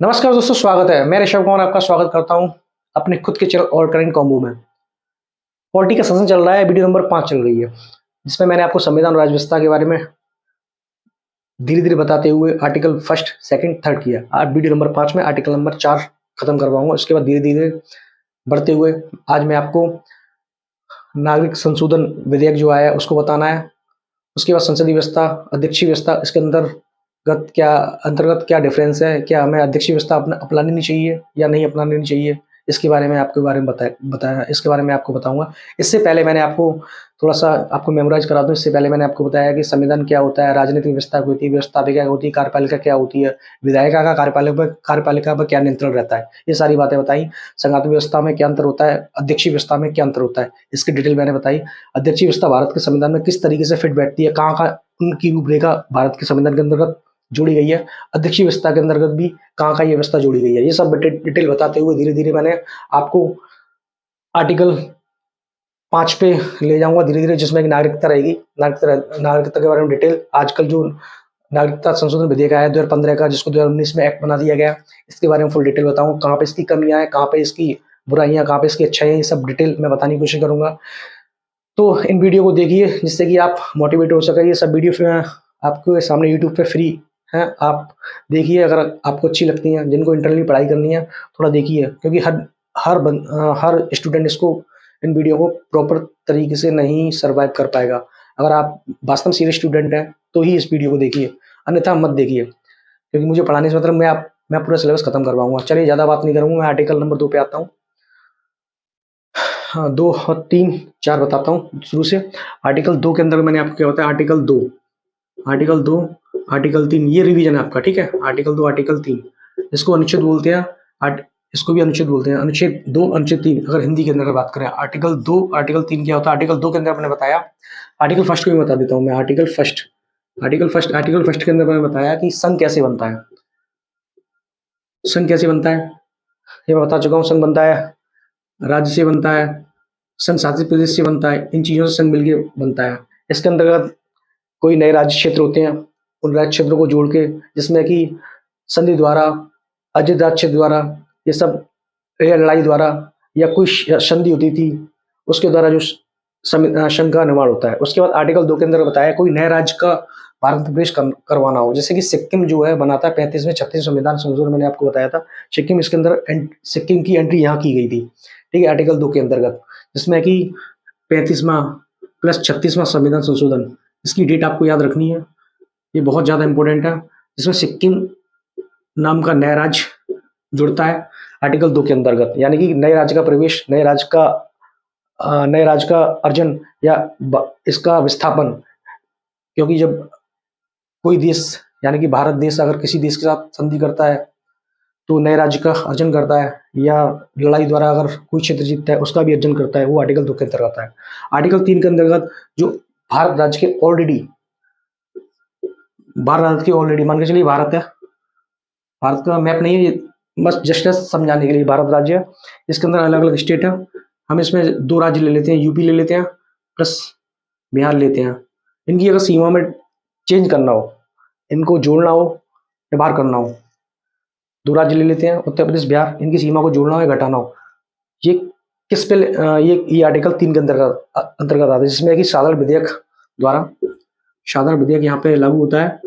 नमस्कार दोस्तों, स्वागत है। मैं ऋषभ कुमार आपका स्वागत करता हूं अपने खुद के चैनल और करंट कॉम्बो में। पॉलिटी का सेशन चल रहा है, वीडियो नंबर 5 चल रही है, जिसमें मैंने आपको संविधान और राज्य व्यवस्था के बारे में धीरे धीरे बताते हुए आर्टिकल फर्स्ट, सेकंड, थर्ड किया। आज वीडियो नंबर 5 में आर्टिकल नंबर 4 खत्म करवाऊंगा। उसके बाद धीरे धीरे बढ़ते हुए आज मैं आपको नागरिक संशोधन विधेयक जो आया है उसको बताना है। उसके बाद संसदीय व्यवस्था, अध्यक्षीय व्यवस्था, इसके अंतर्गत क्या डिफरेंस है, क्या हमें अध्यक्षीय व्यवस्था अपनानी चाहिए या नहीं अपनानी चाहिए, इसके बारे में बताया, इसके बारे में आपको बताऊंगा। इससे पहले मैंने आपको थोड़ा सा आपको मेमोराइज करा दूं। इससे पहले मैंने आपको बताया कि संविधान क्या होता है, राजनीतिक व्यवस्था क्या होती है, व्यवस्थापिका होती है, कार्यपालिका क्या होती है, विधायिका का कार्यपालिका पर क्या नियंत्रण रहता है, ये सारी बातें बताई। संघात्मक व्यवस्था में क्या अंतर होता है, अध्यक्षीय व्यवस्था में क्या अंतर होता है, इसकी डिटेल मैंने बताई। अध्यक्षीय व्यवस्था भारत के संविधान में किस तरीके से फिट बैठती है, कहाँ का उनकी रूपरेखा भारत के संविधान के अंतर्गत जोड़ी गई है, अध्यक्षीय व्यवस्था के अंतर्गत भी कहाँ का ये व्यवस्था जोड़ी गई है, ये सब डिटेल बताते हुए धीरे धीरे मैंने आपको आर्टिकल 5 पे ले जाऊंगा धीरे धीरे, जिसमें नागरिकता रहेगी। नागरिकता के बारे में डिटेल, आजकल जो नागरिकता संशोधन विधेयक आया 2015 का, जिसको 2019 में एक्ट बना दिया गया, इसके बारे में फुल डिटेल बताऊंगा। कहाँ पे इसकी कमियां हैं, कहाँ पे इसकी बुराइयां, कहाँ पे इसकी अच्छाइयां, ये सब डिटेल मैं बताने की कोशिश करूंगा। तो इन वीडियो को देखिए जिससे कि आप मोटिवेट हो सके। ये सब वीडियो फिर आपके सामने यूट्यूब पे फ्री हैं, आप देखिए। अगर आपको अच्छी लगती हैं, जिनको इंटरनली पढ़ाई करनी है, थोड़ा देखिए, क्योंकि हर स्टूडेंट इन वीडियो को प्रॉपर तरीके से नहीं सर्वाइव कर पाएगा। अगर आप वास्तव में सीरियस स्टूडेंट हैं तो ही इस वीडियो को देखिए, अन्यथा मत देखिए, क्योंकि मुझे पढ़ाने से मतलब मैं पूरा सिलेबस खत्म करवाऊंगा। चलिए, ज़्यादा बात नहीं करूँगा, मैं आर्टिकल नंबर 2 पे आता हूँ। हाँ, 2 और 3, 4 बताता हूँ शुरू से। आर्टिकल 2 के अंदर मैंने आपको क्या होता है, आर्टिकल 3 ये रिवीजन है आपका, ठीक है। आर्टिकल 2, आर्टिकल 3, इसको अनुच्छेद बोलते हैं। इसको भी अनुच्छेद बोलते हैं। अनुच्छेद 2, अनुच्छेद 3 अगर हिंदी के अंदर बात करें। आर्टिकल 2, आर्टिकल 3 क्या होता है? आर्टिकल 2 के अंदर मैंने बताया, आर्टिकल फर्स्ट को भी बता देता हूँ मैं। आर्टिकल फर्स्ट के अंदर मैंने बताया कि संघ कैसे बनता है। संघ कैसे बनता है ये मैं बता चुका हूँ। संघ बनता है राज्य से, बनता है संघ शासित प्रदेश से, बनता है इन चीजों से संघ मिलकर बनता है। इसके अंतर्गत कोई नए राज्य क्षेत्र होते हैं, उन राज्य क्षेत्रों को जोड़ के, जिसमें कि संधि द्वारा, अजित राज्य क्षेत्र द्वारा, ये सब रेल लड़ाई द्वारा या कोई संधि होती थी, उसके द्वारा जो संघ का निर्माण होता है। उसके बाद आर्टिकल 2 के अंदर बताया कोई नए राज्य का भारत प्रवेश करवाना हो, जैसे कि सिक्किम जो है बनाता है 35वें 36 संविधान संशोधन, मैंने आपको बताया था। सिक्किम इसके अंदर सिक्किम की एंट्री यहाँ की गई थी, ठीक है, आर्टिकल 2 के अंतर्गत, जिसमें कि 35वां प्लस 36वां संविधान संशोधन, इसकी डेट आपको याद रखनी है, ये बहुत ज़्यादा इंपॉर्टेंट है। जिसमें सिक्किम नाम का नया राज्य जुड़ता है आर्टिकल 2 के अंतर्गत, यानी कि नए राज्य का प्रवेश, नए राज्य का अर्जन या इसका विस्थापन। क्योंकि जब कोई देश, यानी कि भारत देश, अगर किसी देश के साथ संधि करता है तो नए राज्य का अर्जन करता है, या लड़ाई द्वारा अगर कोई क्षेत्र जीतता है उसका भी अर्जन करता है, वो आर्टिकल 2 के अंतर्गत आता है। आर्टिकल 3 के अंतर्गत जो भारत राज्य के ऑलरेडी मान के चलिए, भारत का मैप नहीं है ये, बस जस्ट समझाने के लिए भारत राज्य है। इसके अंदर अलग अलग स्टेट है। हम इसमें 2 राज्य ले लेते हैं, यूपी ले लेते हैं प्लस बिहार लेते हैं। इनकी अगर सीमा में चेंज करना हो, इनको जोड़ना हो या बाहर करना हो, 2 राज्य ले लेते हैं, उत्तर प्रदेश, बिहार, इनकी सीमा को जोड़ना हो या घटाना हो, ये किस पे ये आर्टिकल 3 के अंतर्गत आता है, जिसमें कि साधारण विधेयक यहाँ पे लागू होता है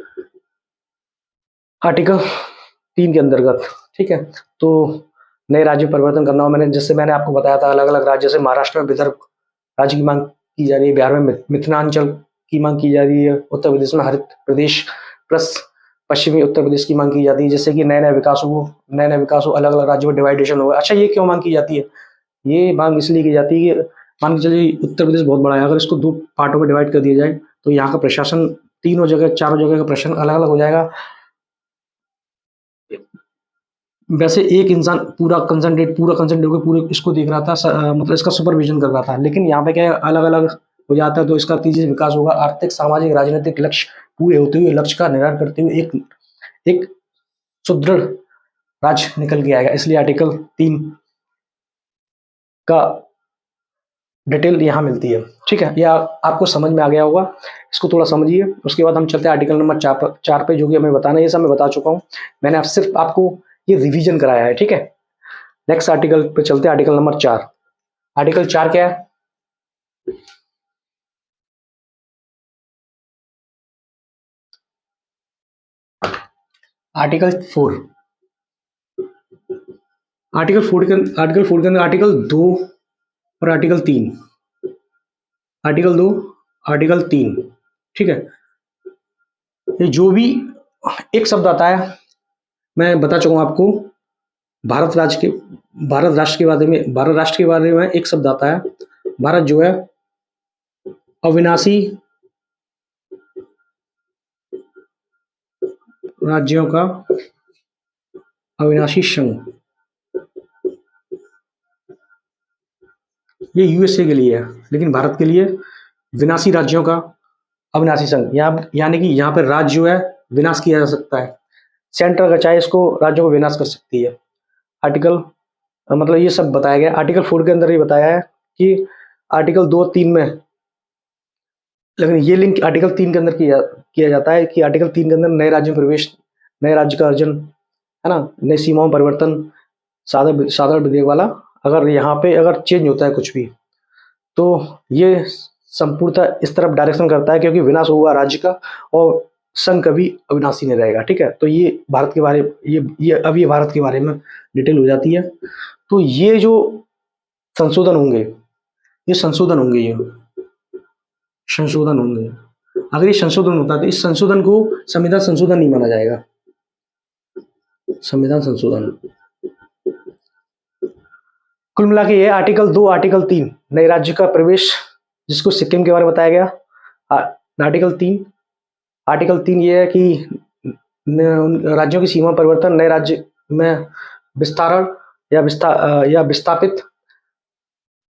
आर्टिकल 3 के अंतर्गत, ठीक है। तो नए राज्य परिवर्तन करना हो, मैंने आपको बताया था, अलग अलग राज्य से महाराष्ट्र में विदर्भ राज्य की मांग की जा रही है, बिहार में मिथिलांचल की मांग की जा रही है, उत्तर प्रदेश में हरित प्रदेश प्लस पश्चिमी उत्तर प्रदेश की मांग की जाती है। जैसे कि नए नए विकास हो, अलग अलग राज्यों में डिवाइडेशन हो। अच्छा, ये क्यों मांग की जाती है? ये मांग इसलिए की जाती है कि मान के चलिए उत्तर प्रदेश बहुत बड़ा है, अगर इसको 2 पार्टों में डिवाइड कर दिया जाए तो यहाँ का प्रशासन चारों जगह का प्रशासन अलग अलग हो जाएगा। वैसे एक इंसान पूरा कंसंट्रेट होकर पूरे इसको देख रहा था, मतलब इसका सुपरविजन कर रहा था, लेकिन यहाँ पे क्या है, अलग अलग हो जाता है, तो इसका तेजी से विकास होगा। आर्थिक, सामाजिक, राजनीतिक लक्ष्य पूरे होते हुए, लक्ष्य का निर्धारण करते हुए एक सुदृढ़ राज्य निकल के आएगा। इसलिए आर्टिकल 3 का डिटेल यहाँ मिलती है, ठीक है। यह आपको समझ में आ गया होगा, इसको थोड़ा समझिए। उसके बाद हम चलते हैं आर्टिकल नंबर 4 पे, जो कि हमें बताना है। ये सब मैं बता चुका हूँ। मैंने सिर्फ आपको ये रिवीजन कराया है, ठीक है। नेक्स्ट आर्टिकल पे चलते हैं, आर्टिकल नंबर 4। आर्टिकल 4 क्या है? आर्टिकल 4, आर्टिकल 4 के अंदर आर्टिकल 2 और आर्टिकल 3, आर्टिकल 2, आर्टिकल 3, ठीक है। ये जो भी एक शब्द आता है, मैं बता चुका हूं आपको, भारत राज्य के भारत राष्ट्र के बारे में एक शब्द आता है। भारत जो है अविनाशी राज्यों का अविनाशी संघ, ये यूएसए के लिए है, लेकिन भारत के लिए विनाशी राज्यों का अविनाशी संघ। यानी कि यहाँ पर राज्य जो है विनाश किया जा सकता है, सेंटर अगर चाहे इसको राज्यों को विनाश कर सकती है। आर्टिकल मतलब ये सब बताया गया। आर्टिकल 4 के अंदर ये बताया है कि आर्टिकल 2 3 में, लेकिन ये लिंक आर्टिकल 3 के अंदर किया जाता है कि आर्टिकल 3 के अंदर नए राज्यों में प्रवेश, नए राज्य का अर्जन, है ना, नई सीमाओं में परिवर्तन, साधारण विधेयक वाला, अगर यहाँ पे अगर चेंज होता है कुछ भी, तो ये संपूर्णतः इस तरफ डायरेक्शन करता है, क्योंकि विनाश हुआ राज्य का और संघ कभी अविनाशी नहीं रहेगा, ठीक है। तो ये भारत के बारे, ये भारत के बारे में डिटेल हो जाती है। तो ये जो संशोधन होंगे, ये संशोधन होंगे, ये संशोधन होंगे। अगर ये संशोधन होता है तो इस संशोधन को संविधान संशोधन नहीं माना जाएगा। संविधान संशोधन कुल मिला के ये आर्टिकल 2, आर्टिकल 3 नए राज्य का प्रवेश, जिसको सिक्किम के बारे में बताया गया। आर्टिकल 3 ये है कि राज्यों की सीमा परिवर्तन, नए राज्य में विस्तारण या विस्थापित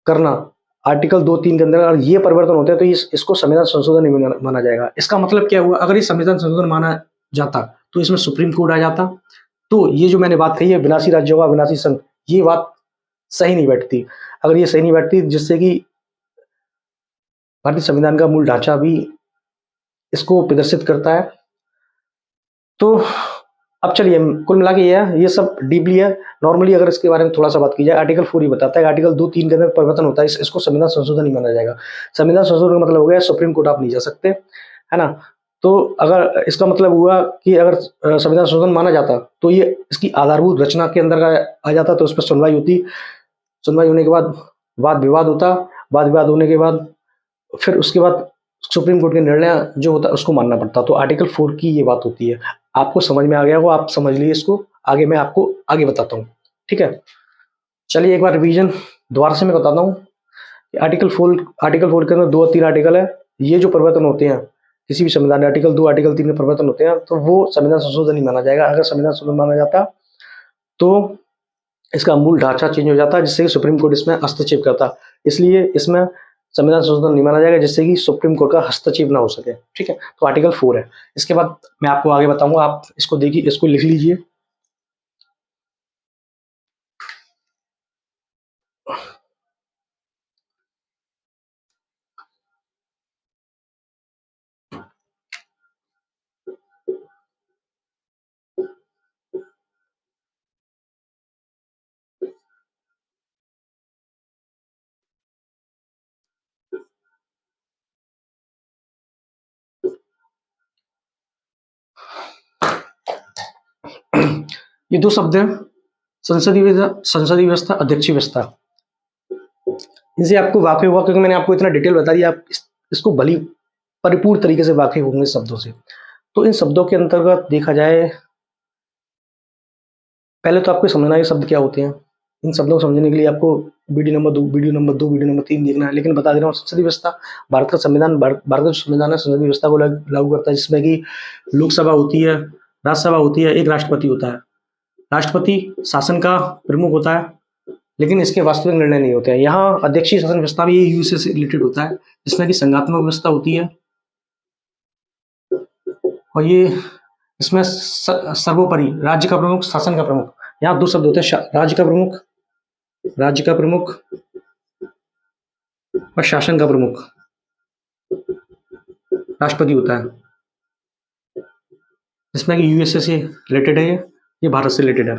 करना। आर्टिकल 2 3 के अंदर अगर ये परिवर्तन होते हैं तो इसको संविधान संशोधन नहीं माना जाएगा। इसका मतलब क्या हुआ? अगर ये संविधान संशोधन माना जाता तो इसमें सुप्रीम कोर्ट आ जाता। तो ये जो मैंने बात कही है विनाशी राज्यों का विनाशी संघ, ये बात सही नहीं बैठती। अगर ये सही नहीं बैठती, जिससे कि भारतीय संविधान का मूल ढांचा भी इसको प्रदर्शित करता है। तो अब चलिए, कुल मिला के ये सब डीपली है। नॉर्मली अगर इसके बारे में थोड़ा सा बात की जाए, आर्टिकल 4 ही बताता है, आर्टिकल 2 3 के अंदर परिवर्तन होता है, इसको संविधान संशोधन नहीं माना जाएगा। संविधान संशोधन का मतलब हो गया सुप्रीम कोर्ट आप नहीं जा सकते, है ना। तो अगर इसका मतलब हुआ कि अगर संविधान संशोधन माना जाता तो ये इसकी आधारभूत रचना के अंदर आ जाता, तो उस पर सुनवाई होती। सुनवाई होने के बाद वाद विवाद होता, वाद विवाद होने के बाद फिर उसके बाद सुप्रीम कोर्ट के निर्णय जो होता है उसको मानना पड़ता। तो आर्टिकल 4 की ये बात होती है। आपको समझ में आ गया हो, आप समझ लीजिए इसको, आगे मैं आपको आगे बताता हूँ, ठीक है। चलिए एक बार रिवीजन दोबारा से मैं बताता हूँ। आर्टिकल 4 के अंदर 2 और 3 आर्टिकल है। ये जो परिवर्तन होते हैं किसी भी संविधान में, आर्टिकल 2 आर्टिकल 3 में परिवर्तन होते हैं, तो वो संविधान संशोधन नहीं माना जाएगा। अगर संविधान संशोधन माना जाता तो इसका मूल ढांचा चेंज हो जाता है, जिससे कि सुप्रीम कोर्ट इसमें हस्तक्षेप करता। इसलिए इसमें संविधान संशोधन नहीं माना जाएगा, जिससे कि सुप्रीम कोर्ट का हस्तक्षेप ना हो सके, ठीक है। तो आर्टिकल 4 है। इसके बाद मैं आपको आगे बताऊंगा, आप इसको देखिए, इसको लिख लीजिए। ये 2 शब्द हैं, संसदीय व्यवस्था, अध्यक्षीय व्यवस्था। इनसे आपको वाकिफ हुआ, क्योंकि मैंने आपको इतना डिटेल बता दिया, आप इसको भली परिपूर्ण तरीके से वाकिफ होंगे शब्दों से। तो इन शब्दों के अंतर्गत देखा जाए, पहले तो आपको समझना है शब्द क्या होते हैं। इन शब्दों को समझने के लिए आपको वीडियो नंबर 3 देखना है। लेकिन बता दे रहा हूँ, संसदीय व्यवस्था, भारत का संविधान, भारत का जो संविधान है संसदीय व्यवस्था को लागू करता है, जिसमें कि लोकसभा होती है, राज्यसभा होती है, एक राष्ट्रपति होता है। राष्ट्रपति शासन का प्रमुख होता है, लेकिन इसके वास्तविक निर्णय नहीं होते हैं। यहाँ अध्यक्षीय शासन व्यवस्था भी यूएसए से रिलेटेड होता है, जिसमें कि संघात्मक व्यवस्था होती है, और ये इसमें सर्वोपरि राज्य का प्रमुख, शासन का प्रमुख। यहाँ 2 शब्द होते हैं, राज्य का प्रमुख और शासन का प्रमुख। राष्ट्रपति होता है, जिसमें कि यूएसए से रिलेटेड है, ये भारत से रिलेटेड है।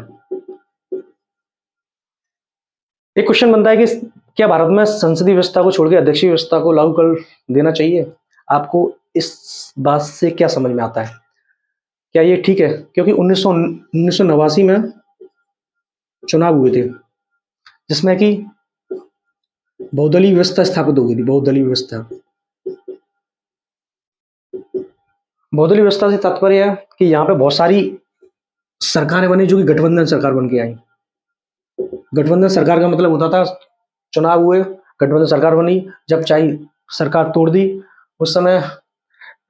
एक क्वेश्चन बनता है कि क्या भारत में संसदीय व्यवस्था को छोड़ के अध्यक्षीय व्यवस्था को लागू कर देना चाहिए? आपको इस बात से क्या समझ में आता है? क्या ये ठीक है? क्योंकि 1989 में चुनाव हुए थे, जिसमें कि बहुदलीय व्यवस्था स्थापित हो गई थी। बहुदलीय व्यवस्था, बहुदलीय व्यवस्था से तात्पर्य है कि यहाँ पे बहुत सारी सरकारें बनी जो कि गठबंधन सरकार बन के आई। गठबंधन सरकार का मतलब होता था चुनाव हुए, गठबंधन सरकार बनी, जब चाहे सरकार तोड़ दी। उस समय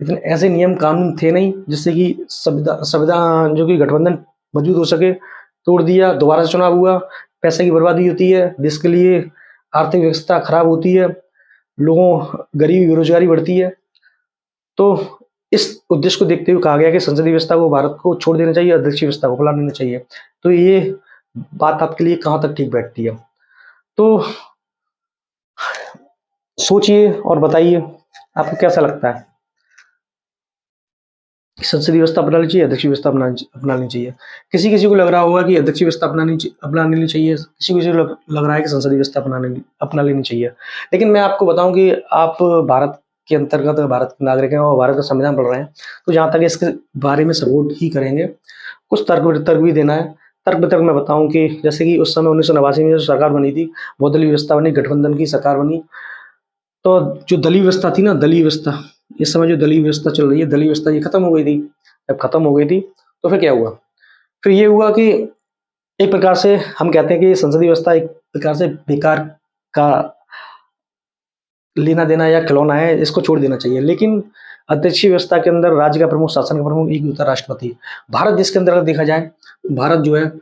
इतने ऐसे नियम कानून थे नहीं जिससे कि संविधान जो कि गठबंधन मजबूत हो सके। तोड़ दिया, दोबारा से चुनाव हुआ, पैसे की बर्बादी होती है देश के लिए, आर्थिक व्यवस्था खराब होती है, लोगों गरीबी बेरोजगारी बढ़ती है। तो इस उद्देश्य को देखते हुए कहा गया कि संसदीय व्यवस्था को भारत को छोड़ देना चाहिए, अध्यक्षीय व्यवस्था को फैला देना चाहिए। तो ये बात आपके लिए कहाँ तक ठीक बैठती है? तो सोचिए और बताइए आपको कैसा लगता है? संसदीय व्यवस्था अपनानी चाहिए, अध्यक्षीय व्यवस्था अपनानी चाहिए? किसी किसी को लग रहा होगा कि अध्यक्षीय व्यवस्था अपना लेनी चाहिए, किसी किसी को लग रहा है कि संसदीय व्यवस्था अपना लेनी चाहिए। लेकिन मैं आपको बताऊं कि आप भारत के अंतर्गत भारत के नागरिक हैं और भारत का संविधान पढ़ रहे हैं, तो जहाँ तक इसके बारे में सपोर्ट ही करेंगे। कुछ तर्क भी देना है। तर्क वितर्क मैं बताऊं कि जैसे कि उस समय 1989 में जो सरकार बनी थी, बहुदलीय व्यवस्था बनी, गठबंधन की सरकार बनी, तो जो दलीय व्यवस्था थी ना, दलीय व्यवस्था, इस समय जो दलीय व्यवस्था चल रही है, दलीय व्यवस्था ये खत्म हो गई थी। जब खत्म हो गई थी तो फिर क्या हुआ? फिर ये हुआ कि एक प्रकार से हम कहते हैं कि संसदीय व्यवस्था एक प्रकार से बेकार का लेना देना या खिलौना है, इसको छोड़ देना चाहिए। लेकिन अध्यक्षीय व्यवस्था के अंदर राज्य का प्रमुख, शासन का प्रमुख एक ही होता है, राष्ट्रपति। भारत देश के अंदर अगर देखा जाए, भारत जो है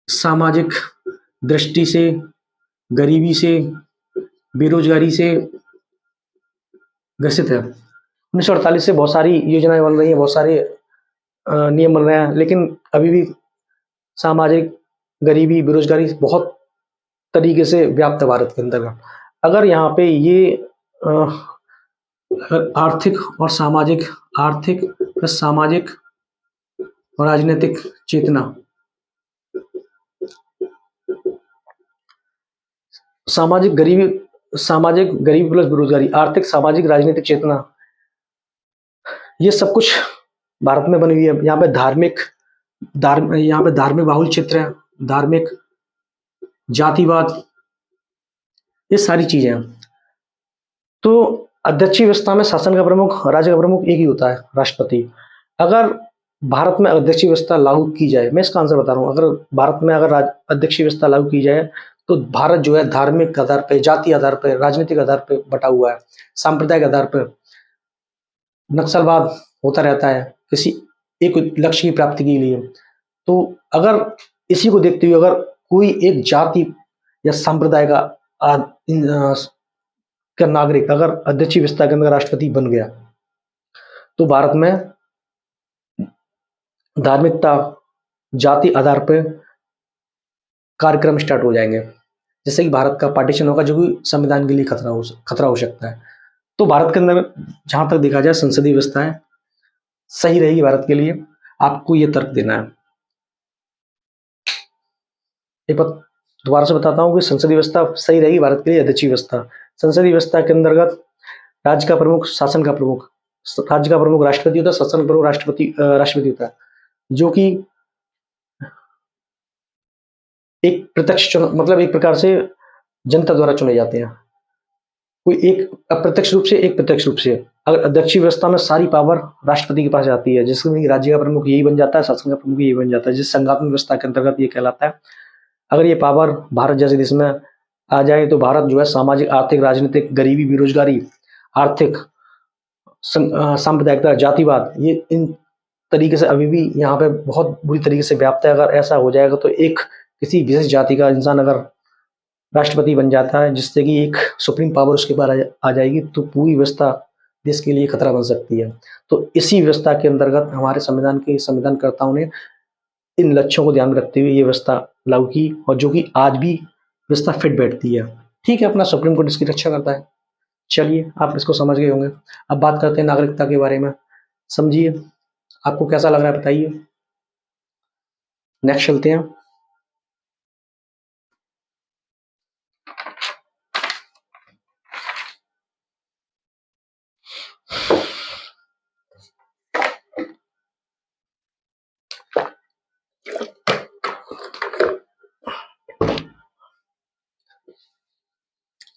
सामाजिक दृष्टि से, गरीबी से, बेरोजगारी से ग्रसित है। 1948 से बहुत सारी योजनाएं बन रही हैं, बहुत सारे नियम बन रहे हैं, लेकिन अभी भी सामाजिक गरीबी, बेरोजगारी बहुत तरीके से व्याप्त है भारत के अंदर। अगर यहाँ पे ये आर्थिक और सामाजिक, आर्थिक प्लस सामाजिक और राजनीतिक चेतना, सामाजिक गरीबी प्लस बेरोजगारी, आर्थिक सामाजिक राजनीतिक चेतना, ये सब कुछ भारत में बनी हुई है। यहाँ पे यहाँ पे धार्मिक बाहुल क्षेत्र है, धार्मिक, जातिवाद, ये सारी चीजें हैं। तो अध्यक्षीय व्यवस्था में शासन का प्रमुख, राज्य का प्रमुख एक ही होता है, राष्ट्रपति। अगर भारत में अध्यक्षीय व्यवस्था लागू की जाए, मैं इसका आंसर बता रहा हूँ, अगर भारत में अगर अध्यक्षीय व्यवस्था लागू की जाए तो भारत जो है धार्मिक आधार पर, जाति आधार पर, राजनीतिक आधार पर बटा हुआ है, सांप्रदायिक आधार पर नक्सलवाद होता रहता है किसी एक लक्ष्य की प्राप्ति के लिए। तो अगर इसी को देखते हुए अगर कोई एक जाति या संप्रदाय का नागरिक अगर अध्यक्षीय व्यवस्था के अंदर राष्ट्रपति बन गया, तो भारत में धार्मिकता, जाति आधार पर कार्यक्रम स्टार्ट हो जाएंगे, जिससे कि भारत का पार्टीशन होगा, जो कि संविधान के लिए खतरा हो सकता है। तो भारत के अंदर जहां तक देखा जाए संसदीय व्यवस्था है सही रहेगी भारत के लिए। आपको ये तर्क देना है। एक बात दोबारा से बताता हूँ कि संसदीय व्यवस्था सही रहेगी भारत के लिए, अध्यक्षीय व्यवस्था। संसदीय व्यवस्था के अंतर्गत राज्य का प्रमुख, शासन का प्रमुख, राज्य का प्रमुख राष्ट्रपति होता है, शासन का प्रमुख राष्ट्रपति होता है, जो कि एक प्रत्यक्ष मतलब एक प्रकार से जनता द्वारा चुने जाते हैं। कोई एक अप्रत्यक्ष रूप से, एक प्रत्यक्ष रूप से। अगर अध्यक्षीय व्यवस्था में सारी पावर राष्ट्रपति के पास जाती है, जिसमें राज्य का प्रमुख यही बन जाता है, शासन का प्रमुख यही बन जाता है, जिस संघात्मक व्यवस्था के अंतर्गत ये कहलाता है। अगर ये पावर भारत जैसे देश में आ जाए तो भारत जो है सामाजिक, आर्थिक, राजनीतिक, गरीबी, बेरोजगारी, आर्थिक सांप्रदायिकता, जातिवाद, ये इन तरीके से अभी भी यहाँ पे बहुत बुरी तरीके से व्याप्त है। अगर ऐसा हो जाएगा तो एक किसी विशेष जाति का इंसान अगर राष्ट्रपति बन जाता है, जिससे कि एक सुप्रीम पावर उसके पास आ जाएगी, तो पूरी व्यवस्था देश के लिए खतरा बन सकती है। तो इसी व्यवस्था के अंतर्गत हमारे संविधानकर्ताओं ने इन लक्ष्यों को ध्यान में रखते हुए ये व्यवस्था लागू की, और जो कि आज भी व्यवस्था फिट बैठती है। ठीक है, अपना सुप्रीम कोर्ट इसकी रक्षा करता है। चलिए, आप इसको समझ गए होंगे। अब बात करते हैं नागरिकता के बारे में। समझिए, आपको कैसा लग रहा है बताइए। नेक्स्ट चलते हैं।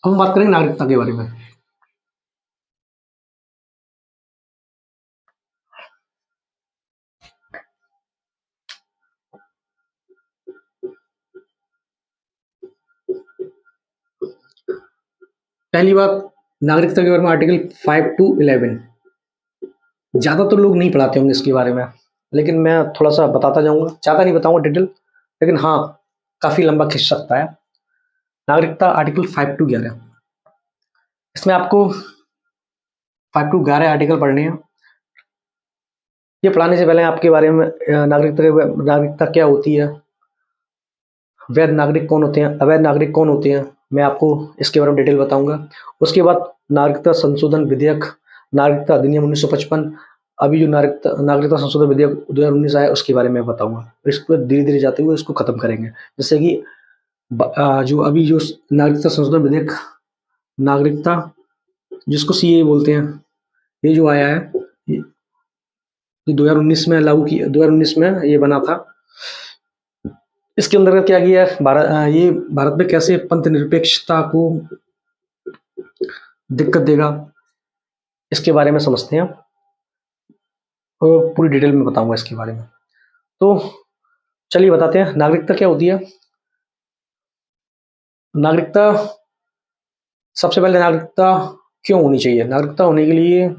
हम बात करेंगे नागरिकता के बारे में। पहली बात, नागरिकता के बारे में आर्टिकल 5 टू 11 ज़्यादातर लोग नहीं पढ़ाते होंगे इसके बारे में, लेकिन मैं थोड़ा सा बताता जाऊंगा, ज़्यादा नहीं बताऊंगा डिटेल, लेकिन हाँ काफ़ी लंबा खिंच सकता है। नागरिकता आर्टिकल 5 टू 11, इसमें आपको 5 टू 11 आर्टिकल पढ़ने हैं। ये पढ़ाने से पहले आपके बारे में नागरिकता क्या होती है, वैध नागरिक कौन होते हैं, अवैध नागरिक कौन होते हैं, मैं आपको इसके बारे में डिटेल बताऊंगा। उसके बाद नागरिकता संशोधन विधेयक, नागरिकता अधिनियम 1955, अभी जो नागरिकता संशोधन विधेयक 2019 आया उसके बारे में बताऊंगा। इसको धीरे धीरे जाते हुए इसको खत्म करेंगे। जैसे कि जो अभी जो नागरिकता संशोधन विधेयक, नागरिकता जिसको सीए बोलते हैं, ये जो आया है ये 2019 में लागू किया, 2019 में ये बना था। इसके अंदर क्या किया है, ये भारत में कैसे पंथ निरपेक्षता को दिक्कत देगा, इसके बारे में समझते हैं और पूरी डिटेल में बताऊंगा इसके बारे में। तो चलिए बताते हैं नागरिकता क्या होती है। नागरिकता, सबसे पहले नागरिकता क्यों होनी चाहिए। नागरिकता होने के लिए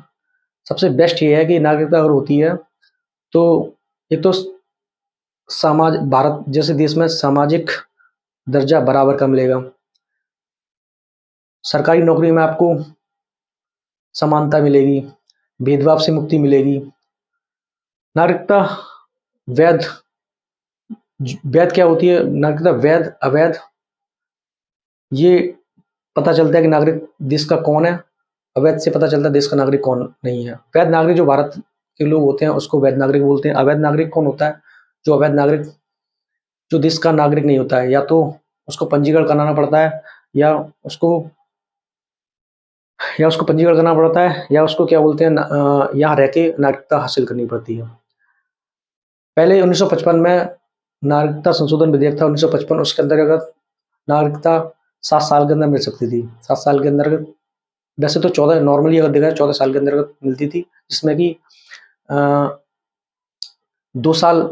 सबसे बेस्ट ये है कि नागरिकता अगर होती है तो एक तो समाज, भारत जैसे देश में सामाजिक दर्जा बराबर का मिलेगा, सरकारी नौकरी में आपको समानता मिलेगी, भेदभाव से मुक्ति मिलेगी। नागरिकता वैध, वैध क्या होती है, नागरिकता वैध अवैध ये पता चलता है कि नागरिक देश का कौन है, अवैध से पता चलता है देश का नागरिक कौन नहीं है। वैध नागरिक जो भारत के लोग होते हैं उसको वैध नागरिक बोलते हैं। अवैध नागरिक कौन होता है, जो अवैध नागरिक जो देश का नागरिक नहीं होता है, या तो उसको पंजीकरण कराना पड़ता है या उसको पंजीकरण करना पड़ता है या उसको क्या बोलते हैं यहाँ रह के नागरिकता हासिल करनी पड़ती है। पहले 1955 में नागरिकता संशोधन विधेयक था 1955, उसके अंतर्गत नागरिकता 7 साल के अंदर मिल सकती थी। 7 साल के अंदर, वैसे तो 14 नॉर्मली अगर देखा जाए 14 साल के अंदर मिलती थी, जिसमें कि 2 साल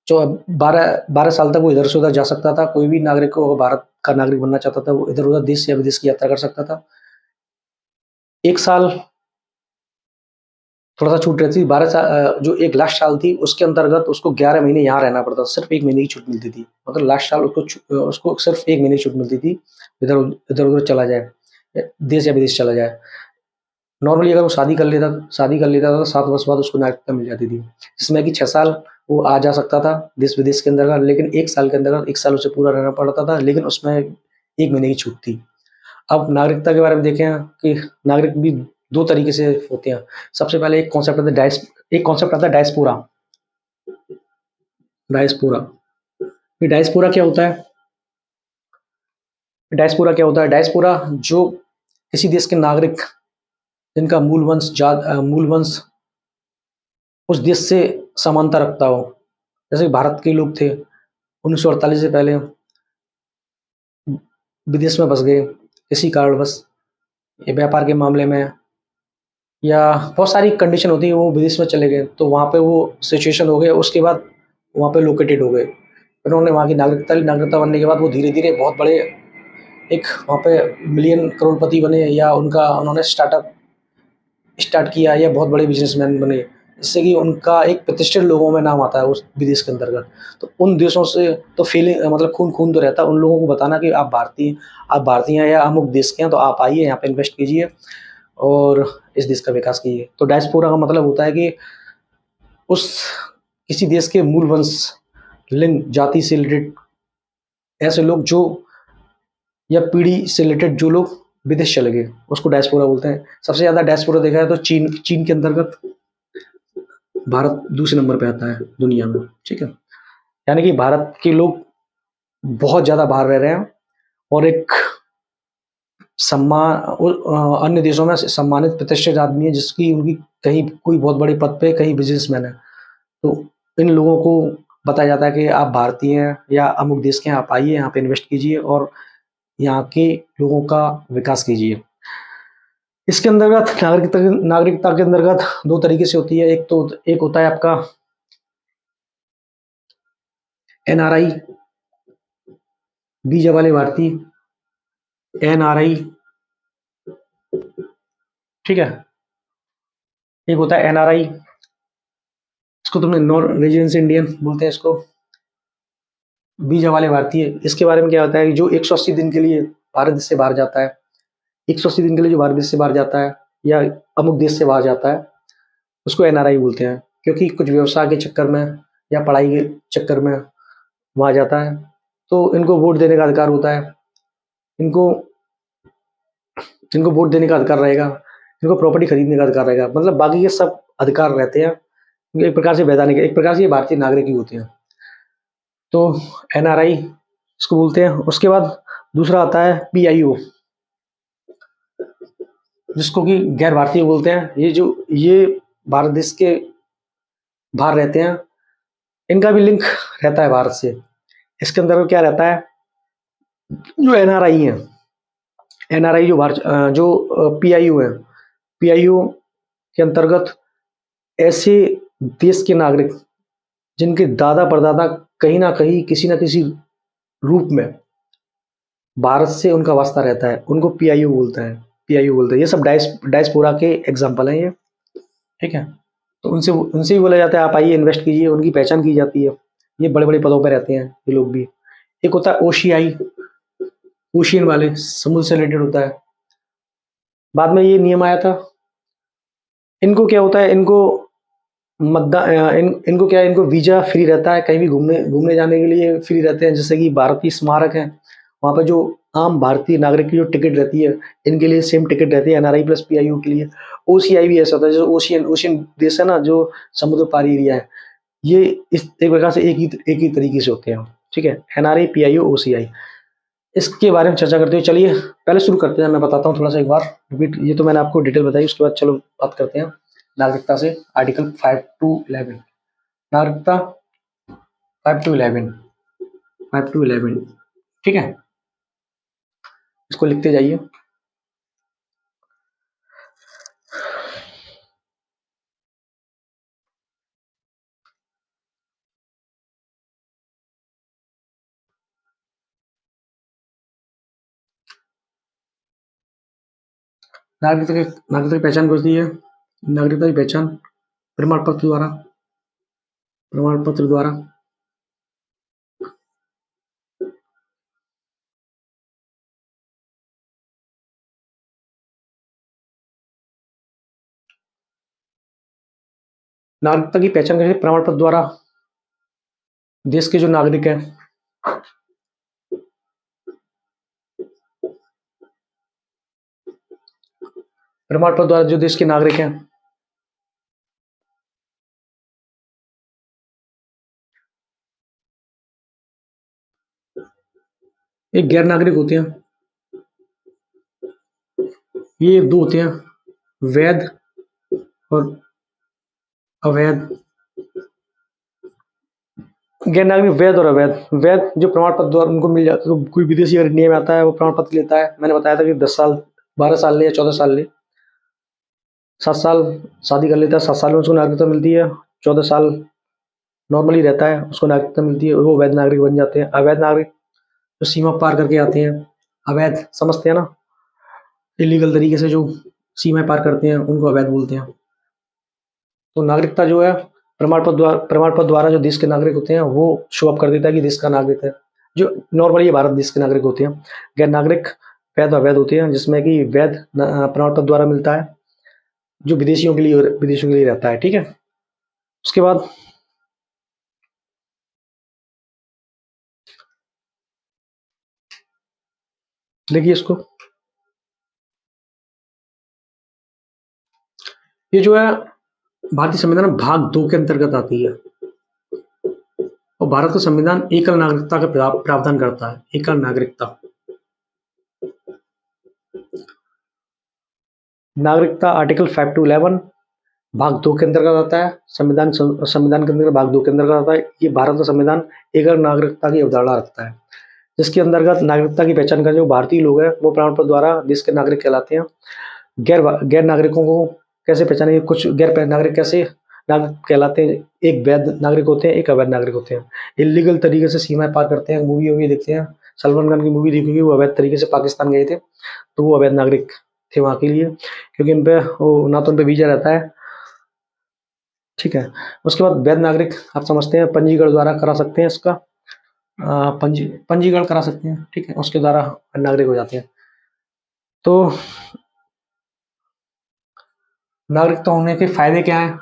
12 साल तक वो इधर से उधर जा सकता था। कोई भी नागरिक को अगर भारत का नागरिक बनना चाहता था वो इधर उधर देश या विदेश की यात्रा कर सकता था। 1 साल थोड़ा सा छूट रहती थी। 12 साल जो एक लास्ट साल थी उसके अंतर्गत उसको 11 महीने यहाँ रहना पड़ता था, सिर्फ 1 महीने की छूट मिलती थी। मतलब लास्ट साल उसको सिर्फ 1 महीने की छूट मिलती थी, इधर उधर चला जाए, देश या विदेश चला जाए। नॉर्मली अगर वो शादी कर लेता था तो 7 वर्ष बाद उसको नागरिकता मिल जाती थी, जिसमें कि 6 साल वो आ जा सकता था देश विदेश के अंदर, लेकिन 1 साल के अंदर 1 साल उसे पूरा रहना पड़ता था, लेकिन उसमें 1 महीने की छूट थी। अब नागरिकता के बारे में देखें कि नागरिक भी 2 तरीके से होते हैं। सबसे पहले एक कॉन्सेप्ट आता है डायस्पोरा। डायस्पोरा, ये डायस्पोरा क्या होता है? डायस्पोरा जो किसी देश के नागरिक जिनका मूल वंश उस देश से समानता रखता हो। जैसे भारत के लोग थे 1948 से पहले विदेश में बस गए किसी कारणवश, ये व्यापार के मामले में या बहुत सारी कंडीशन होती है, वो विदेश में चले गए तो वहाँ पे वो सिचुएशन हो गए, उसके बाद वहाँ पे लोकेटेड हो गए। उन्होंने वहाँ की नागरिकता बनने के बाद वो धीरे धीरे बहुत बड़े एक वहाँ पे मिलियन करोड़पति बने, या उन्होंने स्टार्टअप स्टार्ट किया या बहुत बड़े बिजनेसमैन बने, जिससे कि उनका एक प्रतिष्ठित लोगों में नाम आता है उस विदेश के अंतर्गत। तो उन देशों से तो फीलिंग मतलब खून तो रहता है उन लोगों को बताना कि आप भारतीय हैं या अमुक देश के हैं, तो आप आइए यहाँ पे इन्वेस्ट कीजिए और इस देश का विकास कीजिए। तो डायस्पोरा का मतलब होता है कि उस किसी देश के मूल वंश, लिंग, जाति से रिलेटेड ऐसे लोग जो, या पीढ़ी से रिलेटेड जो लोग विदेश चले गए, उसको डायस्पोरा बोलते हैं। सबसे ज़्यादा डायस्पोरा देखा है तो चीन के अंतर्गत भारत दूसरे नंबर पे आता है दुनिया में, ठीक है। यानी कि भारत के लोग बहुत ज़्यादा बाहर रह रहे हैं और एक अन्य देशों में सम्मानित प्रतिष्ठित आदमी है, जिसकी उनकी कहीं कोई बहुत बड़े पद पे, कहीं बिजनेसमैन है। तो इन लोगों को बताया जाता है कि आप भारतीय हैं या अमुक देश के हैं, आप आइए यहाँ पे इन्वेस्ट कीजिए और यहाँ के लोगों का विकास कीजिए। इसके अंतर्गत नागरिकता के अंतर्गत दो तरीके से होती है। एक होता है आपका एनआरआई, वीजा वाले भारतीय, एनआरआई, ठीक है। एक होता है एनआरआई, इसको तुमने नॉन रेजिडेंस इंडियन बोलते हैं इसको, वीजा वाले भारतीय। इसके बारे में क्या होता है कि जो 180 दिन के लिए भारत देश से बाहर जाता है, 180 दिन के लिए जो भारत देश से बाहर जाता है या अमुक देश से बाहर जाता है, उसको एनआरआई बोलते हैं। क्योंकि कुछ व्यवसाय के चक्कर में या पढ़ाई के चक्कर में वहां जाता है, तो इनको वोट देने का अधिकार होता है। इनको इनको वोट देने का अधिकार रहेगा, इनको प्रॉपर्टी खरीदने का अधिकार रहेगा, मतलब बाकी के सब अधिकार रहते हैं। एक प्रकार से वैधानिक, एक प्रकार से ये भारतीय नागरिक ही होते हैं। तो एनआरआई इसको बोलते हैं। उसके बाद दूसरा आता है पीआईओ, जिसको कि गैर भारतीय बोलते हैं। ये भारत देश के बाहर रहते हैं, इनका भी लिंक रहता है भारत से। इसके अंदर क्या रहता है, जो एनआरआई है, एनआरआई जो पीआईओ है, पीआईओ के अंतर्गत ऐसे देश के नागरिक जिनके दादा परदादा कहीं ना कहीं किसी ना किसी रूप में भारत से उनका वास्ता रहता है, उनको पीआईओ बोलता है, पीआईओ बोलते हैं। ये सब डायस्पोरा के एग्जाम्पल हैं ये, ठीक है। तो उनसे उनसे भी बोला जाता है आप आइए इन्वेस्ट कीजिए, उनकी पहचान की जाती है। ये बड़े बड़े पदों पर रहते हैं ये लोग भी। एक होता है ओशियाई, ओशियन वाले, समुद्र से रिलेटेड होता है। बाद में ये नियम आया था। इनको क्या होता है, इनको क्या है, इनको वीजा फ्री रहता है, कहीं भी घूमने घूमने जाने के लिए फ्री रहते हैं। जैसे कि भारतीय स्मारक है, वहाँ पर जो आम भारतीय नागरिक की जो टिकट रहती है, इनके लिए सेम टिकट रहती है एनआरआई प्लस पीआईओ के लिए। ओसीआई भी ऐसा होता है, जो ओशियन ओशियन देश है ना, जो समुद्र पार एरिया है, ये इस एक प्रकार से एक ही तरीके से होते हैं, ठीक है। एनआरआई, पीआईओ, ओसीआई, इसके बारे में चर्चा करते हुए चलिए पहले शुरू करते हैं। मैं बताता हूँ थोड़ा सा एक बार रिपीट, ये तो मैंने आपको डिटेल बताई। उसके बाद चलो बात करते हैं नागरिकता से, आर्टिकल 5 to 11। नागरिकता 5 to 11, 5 to 11, ठीक है। इसको लिखते जाइए। नागरिकता की पहचान होती है, नागरिकता की पहचान प्रमाण पत्र द्वारा, प्रमाण पत्र द्वारा। नागरिकता की पहचान कैसे, प्रमाण पत्र द्वारा। देश के जो नागरिक हैं, प्रमाण पत्र द्वारा जो देश के नागरिक हैं, एक गैर नागरिक होते हैं। ये दो होते हैं, वैध और अवैध। गैर नागरिक वैध और अवैध। वैध जो प्रमाण पत्र द्वारा उनको मिल जाता है, तो कोई विदेशी अगर इंडिया में आता है वो प्रमाण पत्र लेता है। मैंने बताया था कि 10 साल, 12 साल ले या 14 साल ले, 7 साल शादी कर लेता है, 7 साल में उसको नागरिकता मिलती है। 14 साल नॉर्मली रहता है, उसको नागरिकता मिलती है, वो वैध नागरिक बन जाते हैं। अवैध नागरिक जो सीमा पार करके आते हैं, अवैध समझते हैं ना, इलीगल तरीके से जो सीमा पार करते हैं, उनको अवैध बोलते हैं। तो नागरिकता जो है, प्रमाण पत्र द्वारा जो देश के नागरिक होते हैं वो शो अप कर देता है कि देश का नागरिक है। जो नॉर्मली ये भारत देश के नागरिक होते हैं। गैर नागरिक वैध और अवैध होते हैं, जिसमें कि वैध प्रमाण पत्र द्वारा मिलता है, जो विदेशियों के लिए रहता है, ठीक है। उसके बाद देखिए इसको, ये जो है भारतीय संविधान भाग 2 के अंतर्गत आती है। और भारत का संविधान एकल नागरिकता का प्रावधान करता है, एकल नागरिकता। नागरिकता आर्टिकल 5 to 11 भाग 2 के अंतर्गत आता है। संविधान के अंतर्गत भाग 2 के अंतर्गत आता है। ये भारत का संविधान एकल नागरिकता की अवधारणा रखता है। जिसके अंतर्गत नागरिकता की पहचान करने जो भारतीय लोग हैं वो प्रमाण पत्र द्वारा देश के नागरिक कहलाते हैं। गैर नागरिकों को कैसे पहचानेंगे? कुछ गैर नागरिक कैसे नागरिक कहलाते हैं? एक वैध नागरिक होते हैं, एक अवैध नागरिक होते हैं। इलीगल तरीके से सीमाएं पार करते हैं, मूवी वूवी देखते हैं। सलमान खान की मूवी देखी होगी, वो अवैध तरीके से पाकिस्तान गए थे, तो वो अवैध नागरिक थे वहाँ के लिए, क्योंकि इन पे वो ना तो उन पे वीजा रहता है, ठीक है। उसके बाद वैध नागरिक आप समझते हैं पंजीकरण द्वारा करा सकते हैं इसका, पंजीकरण करा सकते हैं, ठीक है, उसके द्वारा नागरिक हो जाते हैं। तो नागरिकता होने के फायदे क्या हैं?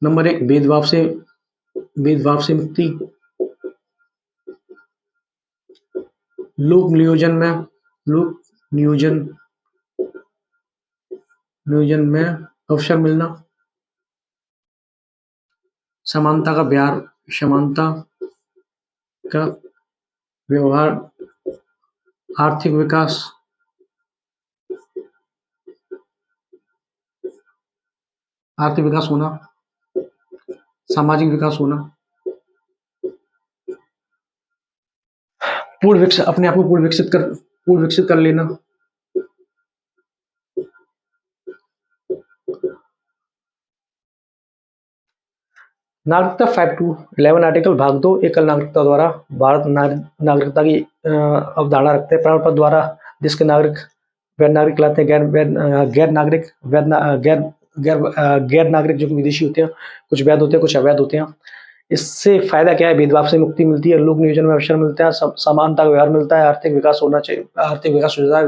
नंबर एक, भेदभाव से मुक्ति। लोक नियोजन में लोक नियोजन नियोजन में अवसर मिलना। समानता का व्यवहार। आर्थिक विकास। आर्थिक विकास होना। सामाजिक विकास होना। अपने आप को पूर्ण विकसित कर लेना। नागरिकता फैक्ट 2 11 आर्टिकल भाग 2 एकल नागरिकता द्वारा भारत नागरिकता की अवधारणा रखते हैं। प्राण पद द्वारा देश के नागरिक वैध नागरिक कहलाते हैं। गैर नागरिक वैध गैर गैर गैर नागरिक जो कि विदेशी होते हैं, कुछ वैध होते हैं, कुछ अवैध होते हैं। इससे फायदा क्या है? भेदभाव से मुक्ति मिलती है, लोक नियोजन में अवसर मिलता है, समानता का व्यवहार मिलता है, आर्थिक विकास होना चाहिए, आर्थिक विकास हो जाता है,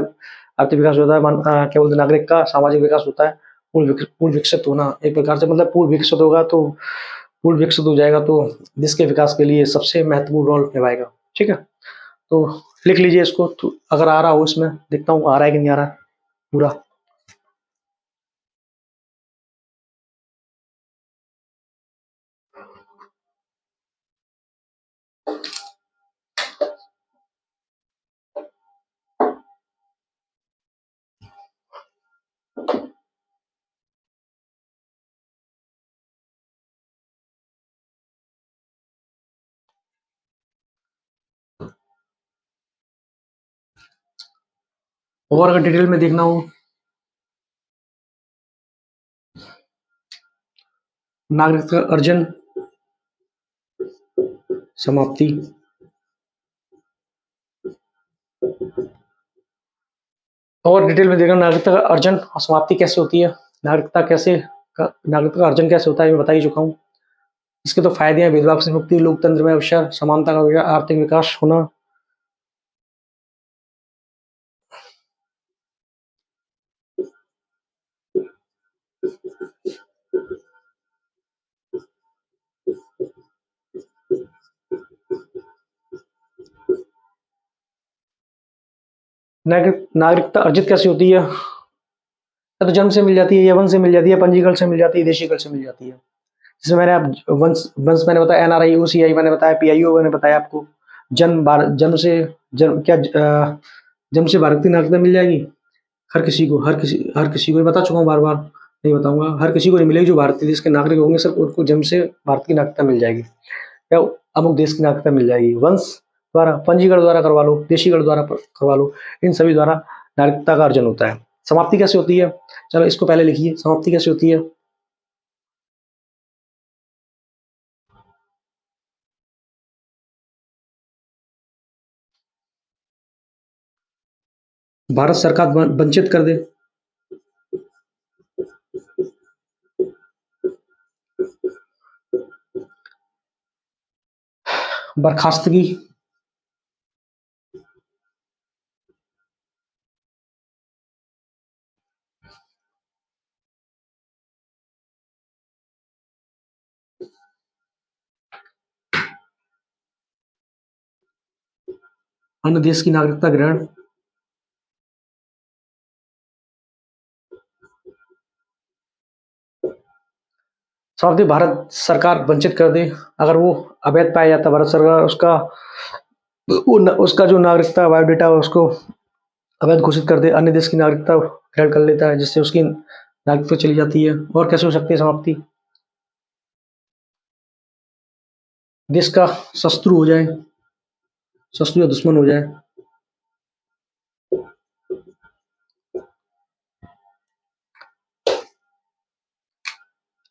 क्या बोलते हैं, नागरिक का सामाजिक विकास होता है। पूर्ण विकसित होना एक प्रकार से, मतलब पूर्ण विकसित होगा तो पूर्ण विकसित हो जाएगा तो देश के विकास के लिए सबसे महत्वपूर्ण रोल निभाएगा, ठीक है। तो लिख लीजिए इसको, तो अगर आ रहा हो, इसमें देखता हूँ आ रहा है कि नहीं आ रहा है पूरा। और अगर डिटेल में देखना हो, नागरिकता अर्जन, समाप्ति। और डिटेल में देखना नागरिकता का अर्जन और समाप्ति कैसे होती है, नागरिकता का अर्जन कैसे होता है, मैं बता ही चुका हूँ। इसके तो फायदे हैं, भेदभाव से मुक्ति, लोकतंत्र में अवसर, समानता का विकास, आर्थिक विकास होना। नागरिकता अर्जित कैसे होती है? या तो जन्म से मिल जाती है, या वन से मिल जाती है, पंजीकरण से मिल जाती है, देशीकरण से मिल जाती है। जैसे मैंने आप वंश वंश मैंने बताया, एनआरआई, ओसीआई मैंने बताया, पीआईओ मैंने बताया आपको। जन्म से भारत की नागरिकता मिल जाएगी हर किसी को, ये बता चुका हूँ बार बार, नहीं बताऊंगा। हर किसी को नहीं मिलेगी, जो भारतीय देश के नागरिक होंगे सिर्फ उनको जन्म से भारत की नागरिकता मिल जाएगी, या अमुक देश की नागरिकता मिल जाएगी। वंश द्वारा, पंजीकरण द्वारा करवा लो, देशीकरण द्वारा करवा लो, इन सभी द्वारा नागरिकता का अर्जन होता है। समाप्ति कैसे होती है? चलो इसको पहले लिखिए, समाप्ति कैसे होती है। भारत सरकार वंचित कर दे, बर्खास्तगी, अन्य देश की नागरिकता ग्रहण, समाप्ति भारत सरकार वंचित कर दे। अगर वो अवैध पाया जाता, भारत सरकार उसका जो नागरिकता बायोडेटा है उसको अवैध घोषित कर दे, अन्य देश की नागरिकता ग्रहण कर लेता है, जिससे उसकी नागरिकता चली जाती है। और कैसे हो सकती है समाप्ति? देश का शत्रु हो जाए, शत्रु या दुश्मन हो जाए।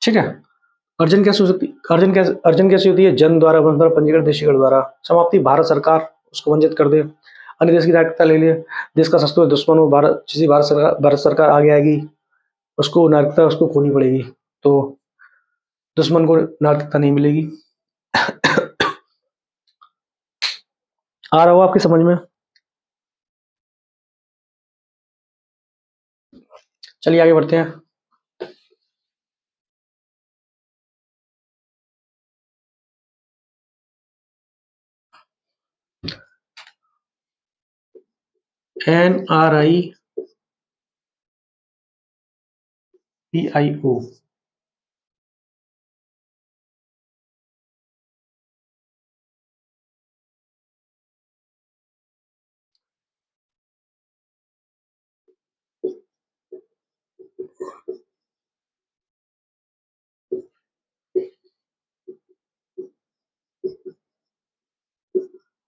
ठीक है। अर्जन कैसे हो सकती, अर्जन कैसी होती है? जन द्वारा, वन द्वारा, पंजीकरण, देशीगढ़ द्वारा। समाप्ति, भारत सरकार उसको वंचित कर दे, अन्य देश की नागरिकता ले ले, देश का शत्रु दुश्मन हो, भारत किसी भारत सरकार आगे आएगी, उसको नागरिकता उसको खोनी पड़ेगी, तो दुश्मन को नागरिकता नहीं मिलेगी। आ रहा हो आपकी समझ में? चलिए आगे बढ़ते हैं। NRI PIO,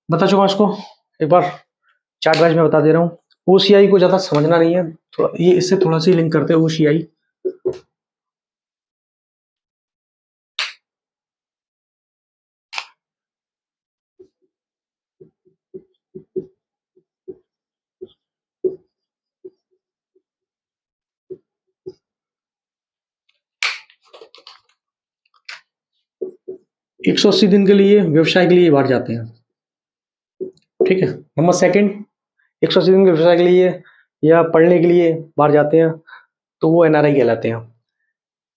बता चुका इसको एक बार, चार्ट वाइज में बता दे रहा हूँ। OCI को ज्यादा समझना नहीं है, तो ये इससे थोड़ा सी लिंक करते हैं। OCI 180 दिन के लिए व्यवसाय के लिए बाहर जाते हैं। ठीक है। नंबर सेकंड, 180 दिन के व्यवसाय के लिए या पढ़ने के लिए बाहर जाते हैं, तो वो NRI कहलाते हैं।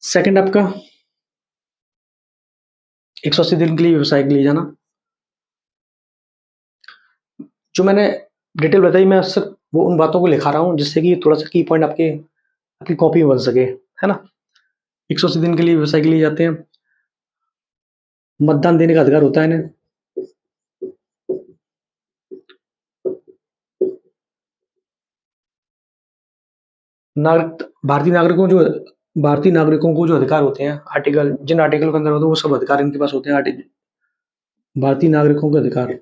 सेकंड आपका 180 दिन के लिए व्यवसाय के लिए जाना, जो मैंने डिटेल बताई, मैं सिर्फ वो उन बातों को लिखा रहा हूँ जिससे कि थोड़ा सा की पॉइंट आपकी कॉपी में बन सके, है ना। 180 दिन के लिए व्यवसाय के लिए जाते हैं, मतदान देने का अधिकार होता है इन्हें, भारतीय नागरिकों को जो अधिकार होते हैं, आर्टिकल जिन आर्टिकल के अंदर होते हैं वो सब अधिकार इनके पास होते हैं। भारतीय नागरिकों के अधिकार,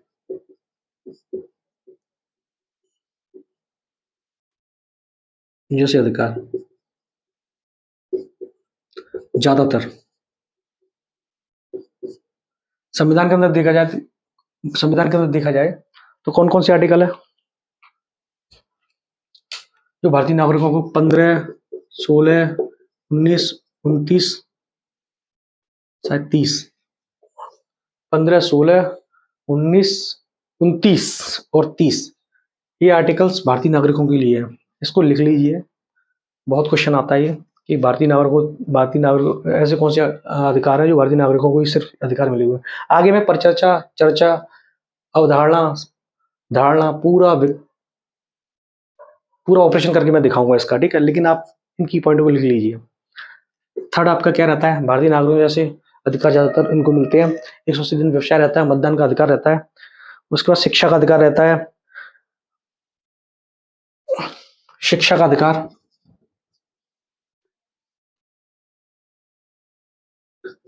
जैसे अधिकार ज्यादातर संविधान के अंदर देखा जाए, तो कौन कौन से आर्टिकल है जो भारतीय नागरिकों को 15, 16, 19, 29, शायद 30, 15, 16, 19, 29 और 30, ये आर्टिकल्स भारतीय नागरिकों के लिए है। इसको लिख लीजिए, बहुत क्वेश्चन आता है ये कि भारतीय नागरिक ऐसे कौन से अधिकार है जो भारतीय नागरिकों को ही सिर्फ अधिकार मिले हुए। आगे मैं परिचर्चा, चर्चा, अवधारणा, धारणा पूरा ऑपरेशन करके मैं दिखाऊंगा इसका, ठीक है। लेकिन आप इनकी पॉइंट को लिख लीजिए। थर्ड आपका क्या रहता है? भारतीय नागरिकों जैसे अधिकार ज्यादातर इनको मिलते हैं। 180 दिन व्यवसाय रहता है, मतदान का अधिकार रहता है, उसके बाद शिक्षा का अधिकार रहता है, शिक्षा का अधिकार,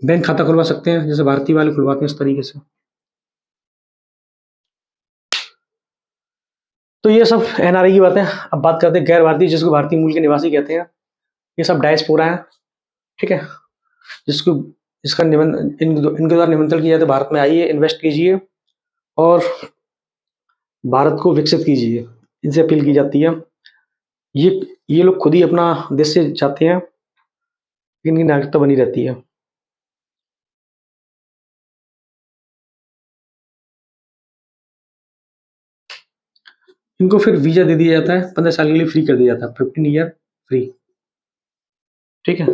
बैंक खाता खुलवा सकते हैं जैसे भारतीय वाले खुलवाते हैं इस तरीके से। तो ये सब NRI की बातें। अब बात करते हैं गैर भारतीय, जिसको भारतीय मूल के निवासी कहते हैं। ये सब डायस्पोरा है, ठीक है। जिसको इसका इनके द्वारा निमंत्रण किया जाता है, भारत में आइए, इन्वेस्ट कीजिए और भारत को विकसित कीजिए, इनसे अपील की जाती है। ये ये लोग खुद ही अपना देश से जाते हैं, इनकी नागरिकता बनी रहती है। इनको फिर वीजा दे दिया जाता है, 15 साल के लिए फ्री कर दिया जाता है, 15 ईयर फ्री, ठीक है।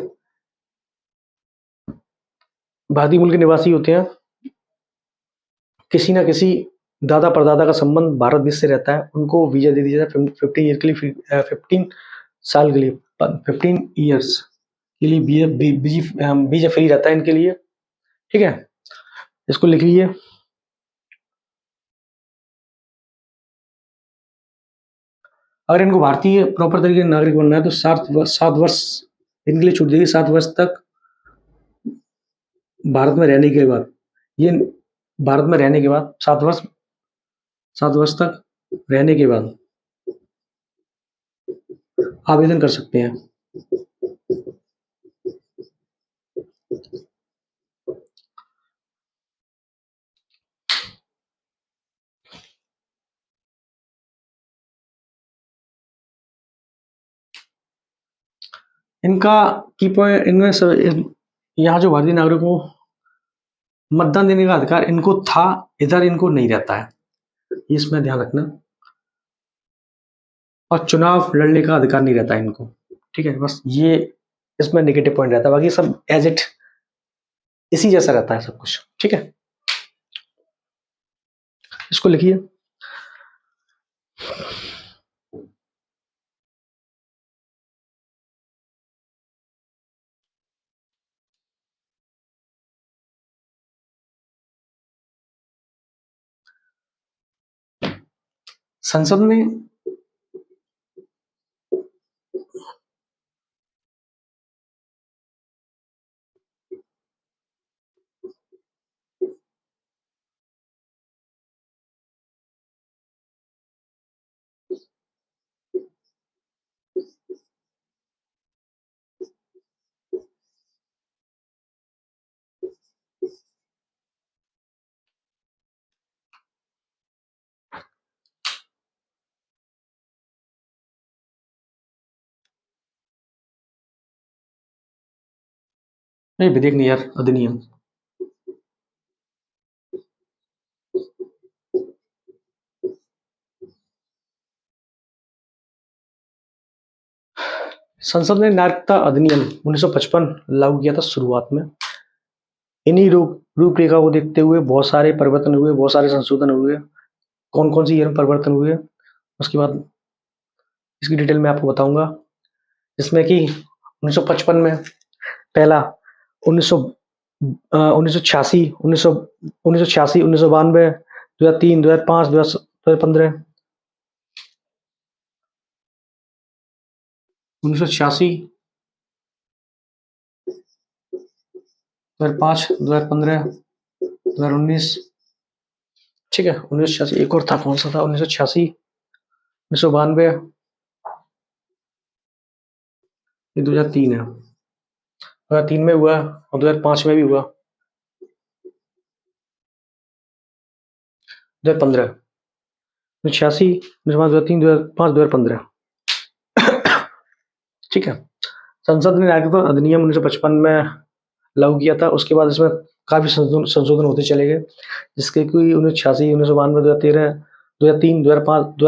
भारतीय मूल के निवासी होते हैं, किसी ना किसी दादा परदादा का संबंध भारत देश से रहता है, उनको वीजा दे दिया जाता है 15 ईयर के लिए, 15 साल के लिए, 15 ईयर्स के लिए वीजा फ्री रहता है इनके लिए, ठीक है। इसको लिख लीजिए। अगर इनको भारतीय प्रॉपर तरीके से नागरिक बनना है तो 7 वर्ष इनके लिए छूट देगी, 7 वर्ष तक भारत में रहने के बाद, ये भारत में रहने के बाद 7 वर्ष 7 वर्ष तक रहने के बाद आवेदन कर सकते हैं। इनका की पॉइंट इनमें यहाँ जो भारतीय नागरिकों को मतदान देने का अधिकार इनको था, इधर इनको नहीं रहता है, इसमें ध्यान रखना। और चुनाव लड़ने का अधिकार नहीं रहता इनको, ठीक है। बस ये इसमें नेगेटिव पॉइंट रहता है, बाकी सब एज इट इसी जैसा रहता है सब कुछ, ठीक है। इसको लिखिए। संसद में नहीं, विधेयक नहीं यार, अधिनियम। संसद ने नागरिकता अधिनियम 1955 लागू किया था शुरुआत में। इन्हीं रूपरेखा को देखते हुए बहुत सारे परिवर्तन हुए, बहुत सारे संशोधन हुए। कौन कौन सी परिवर्तन हुए उसके बाद इसकी डिटेल में आपको बताऊंगा। जिसमें कि 1955 में पहला 1986, 1986, 1992, 2003, 2005, 2015, 1986, 2005, 2015, 2019, ठीक है। 1986 एक और था, कौन सा था? 1986, 1992, ये 2003 है। 2003 में हुआ और 2005 में भी हुआ, 2015, 1986, 2003, 2005, 2015, ठीक है। संसद ने नागरिकता अधिनियम 1955 में लागू किया था। उसके बाद इसमें काफी संशोधन होते चले गए, जिसके कि 1986, 1992, 2013, 2003, 2005,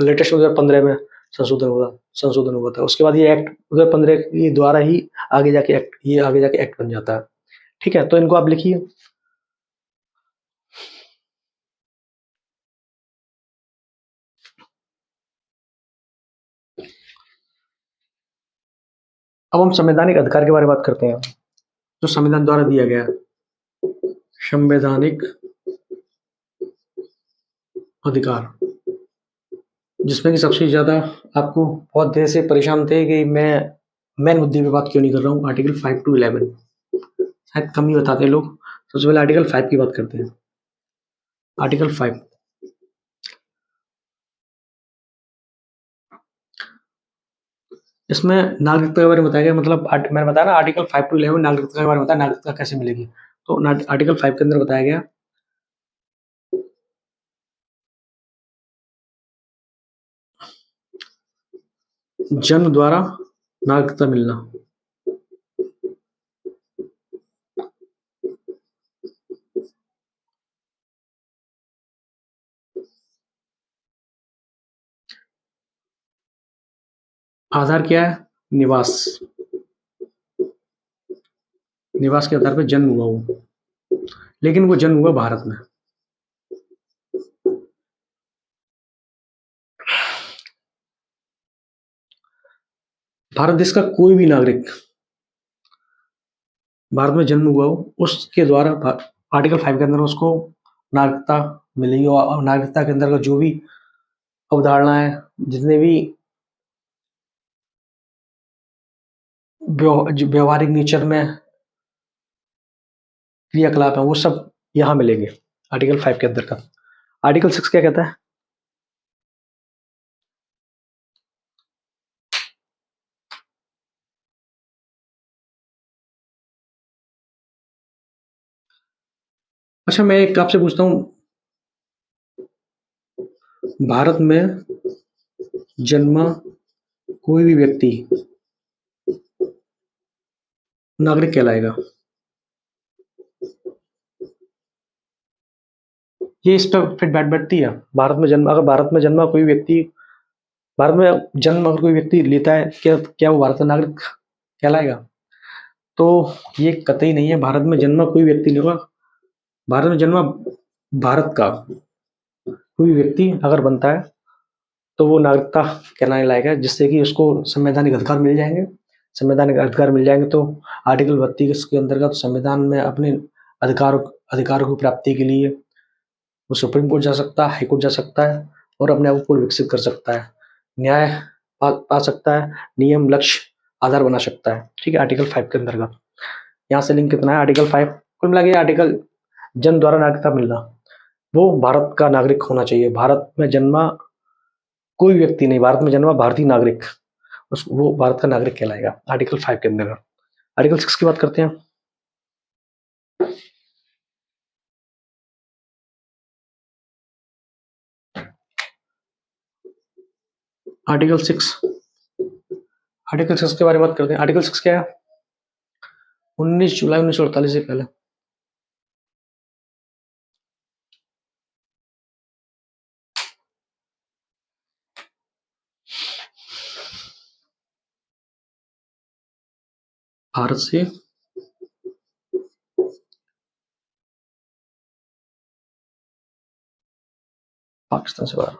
लेटेस्ट 2015 में संशोधन हुआ था। उसके बाद ये एक्ट 2015 के द्वारा ही आगे जाके एक्ट बन जाता है, ठीक है। तो इनको आप लिखिए। अब हम संवैधानिक अधिकार के बारे में बात करते हैं, जो संविधान द्वारा दिया गया है। संवैधानिक अधिकार, जिसमें कि सबसे ज्यादा आपको बहुत देर से परेशान थे कि मैं मेन मुद्दे पे बात क्यों नहीं कर रहा हूँ। आर्टिकल 5 to 11 शायद कम ही बताते लोग। सबसे पहले आर्टिकल 5 की बात करते हैं। आर्टिकल 5, इसमें नागरिकता के बारे में बताया गया। मतलब मैंने बताया ना, आर्टिकल 5 to 11 नागरिकता के बारे में बताया, नागरिकता कैसे मिलेगी। तो आर्टिकल 5 के अंदर बताया गया जन्म द्वारा नागरिकता मिलना। आधार क्या है? निवास। निवास के आधार पर जन्म हुआ वो, लेकिन वो जन्म हुआ भारत में। भारत देश का कोई भी नागरिक भारत में जन्म हुआ हो, उसके द्वारा आर्टिकल 5 के अंदर उसको नागरिकता मिलेगी। और नागरिकता के अंदर जो भी अवधारणा है, जितने भी व्यवहारिक नेचर में क्रियाकलाप है, वो सब यहाँ मिलेंगे आर्टिकल 5 के अंदर का। आर्टिकल 6 क्या कहता है? अच्छा, मैं एक आपसे पूछता हूँ, भारत में जन्मा कोई भी व्यक्ति नागरिक कहलाएगा। ये इस पर फिट बैठ बैठती है। भारत में जन्म, अगर भारत में जन्मा कोई व्यक्ति, भारत में जन्म अगर कोई व्यक्ति लेता है, क्या क्या वो भारत का नागरिक कहलाएगा? तो ये कतई नहीं है। भारत में जन्मा कोई व्यक्ति नहीं होगा। भारत में जन्मा भारत का कोई व्यक्ति अगर बनता है तो वो नागरिकता कहलाने लायक है, जिससे कि उसको संवैधानिक अधिकार मिल जाएंगे। संवैधानिक अधिकार मिल जाएंगे तो आर्टिकल 32 के अंतर्गत संविधान में अपने अधिकारों अधिकारों की प्राप्ति के लिए वो सुप्रीम कोर्ट जा सकता है, हाई कोर्ट जा सकता है और अपने आप को विकसित कर सकता है, न्याय पा सकता है, नियम लक्ष्य आधार बना सकता है। ठीक है, आर्टिकल 5 के अंतर्गत। यहाँ से लिंक कितना है? आर्टिकल 5 कुल मिला के आर्टिकल जन द्वारा नागरिकता मिलना, वो भारत का नागरिक होना चाहिए। भारत में जन्मा कोई व्यक्ति नहीं, भारत में जन्मा भारतीय नागरिक, उस वो भारत का नागरिक कहलाएगा आर्टिकल 5 के अंदर। आर्टिकल 6 की बात करते हैं। आर्टिकल 6, आर्टिकल 6 के बारे में बात करते हैं। आर्टिकल 6 क्या है? 19 जुलाई 1948 से पहले भारत से पाकिस्तान से बाहर।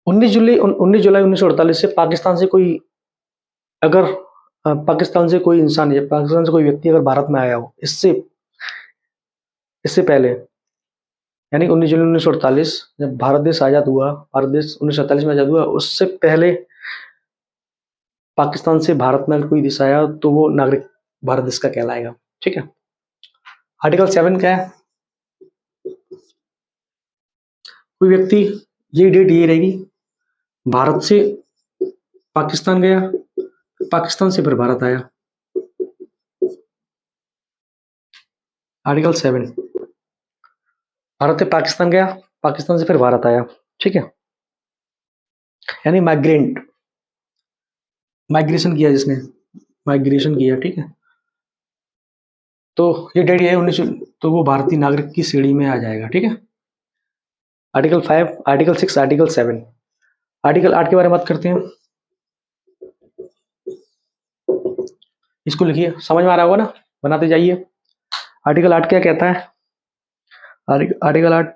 19 जुलाई 1948 से पाकिस्तान से कोई अगर पाकिस्तान से कोई इंसान या पाकिस्तान से कोई व्यक्ति अगर भारत में आया हो, इससे इससे पहले, यानी 19 जुलाई 1948 जब भारत देश आजाद हुआ, भारत देश 1947 में आजाद हुआ, उससे पहले पाकिस्तान से भारत में अगर कोई देश आया तो वो नागरिक भारत देश का कहलाएगा। ठीक है। आर्टिकल 7 क्या है? कोई व्यक्ति, ये डेट ये रहेगी, भारत से पाकिस्तान गया, पाकिस्तान से फिर भारत आया। आर्टिकल 7, भारत से पाकिस्तान गया, पाकिस्तान से फिर भारत आया। ठीक है, यानी माइग्रेंट, माइग्रेशन किया जिसने, माइग्रेशन किया। ठीक है, तो ये डेट ये है 19, तो वो भारतीय नागरिक की श्रेणी में आ जाएगा। ठीक है। Article 5, article 6, article 7। आर्टिकल 8 के बारे में बात करते हैं। इसको लिखिए, समझ में आ रहा होगा ना, बनाते जाइए। आर्टिकल 8 क्या कहता है? आर्टिकल 8,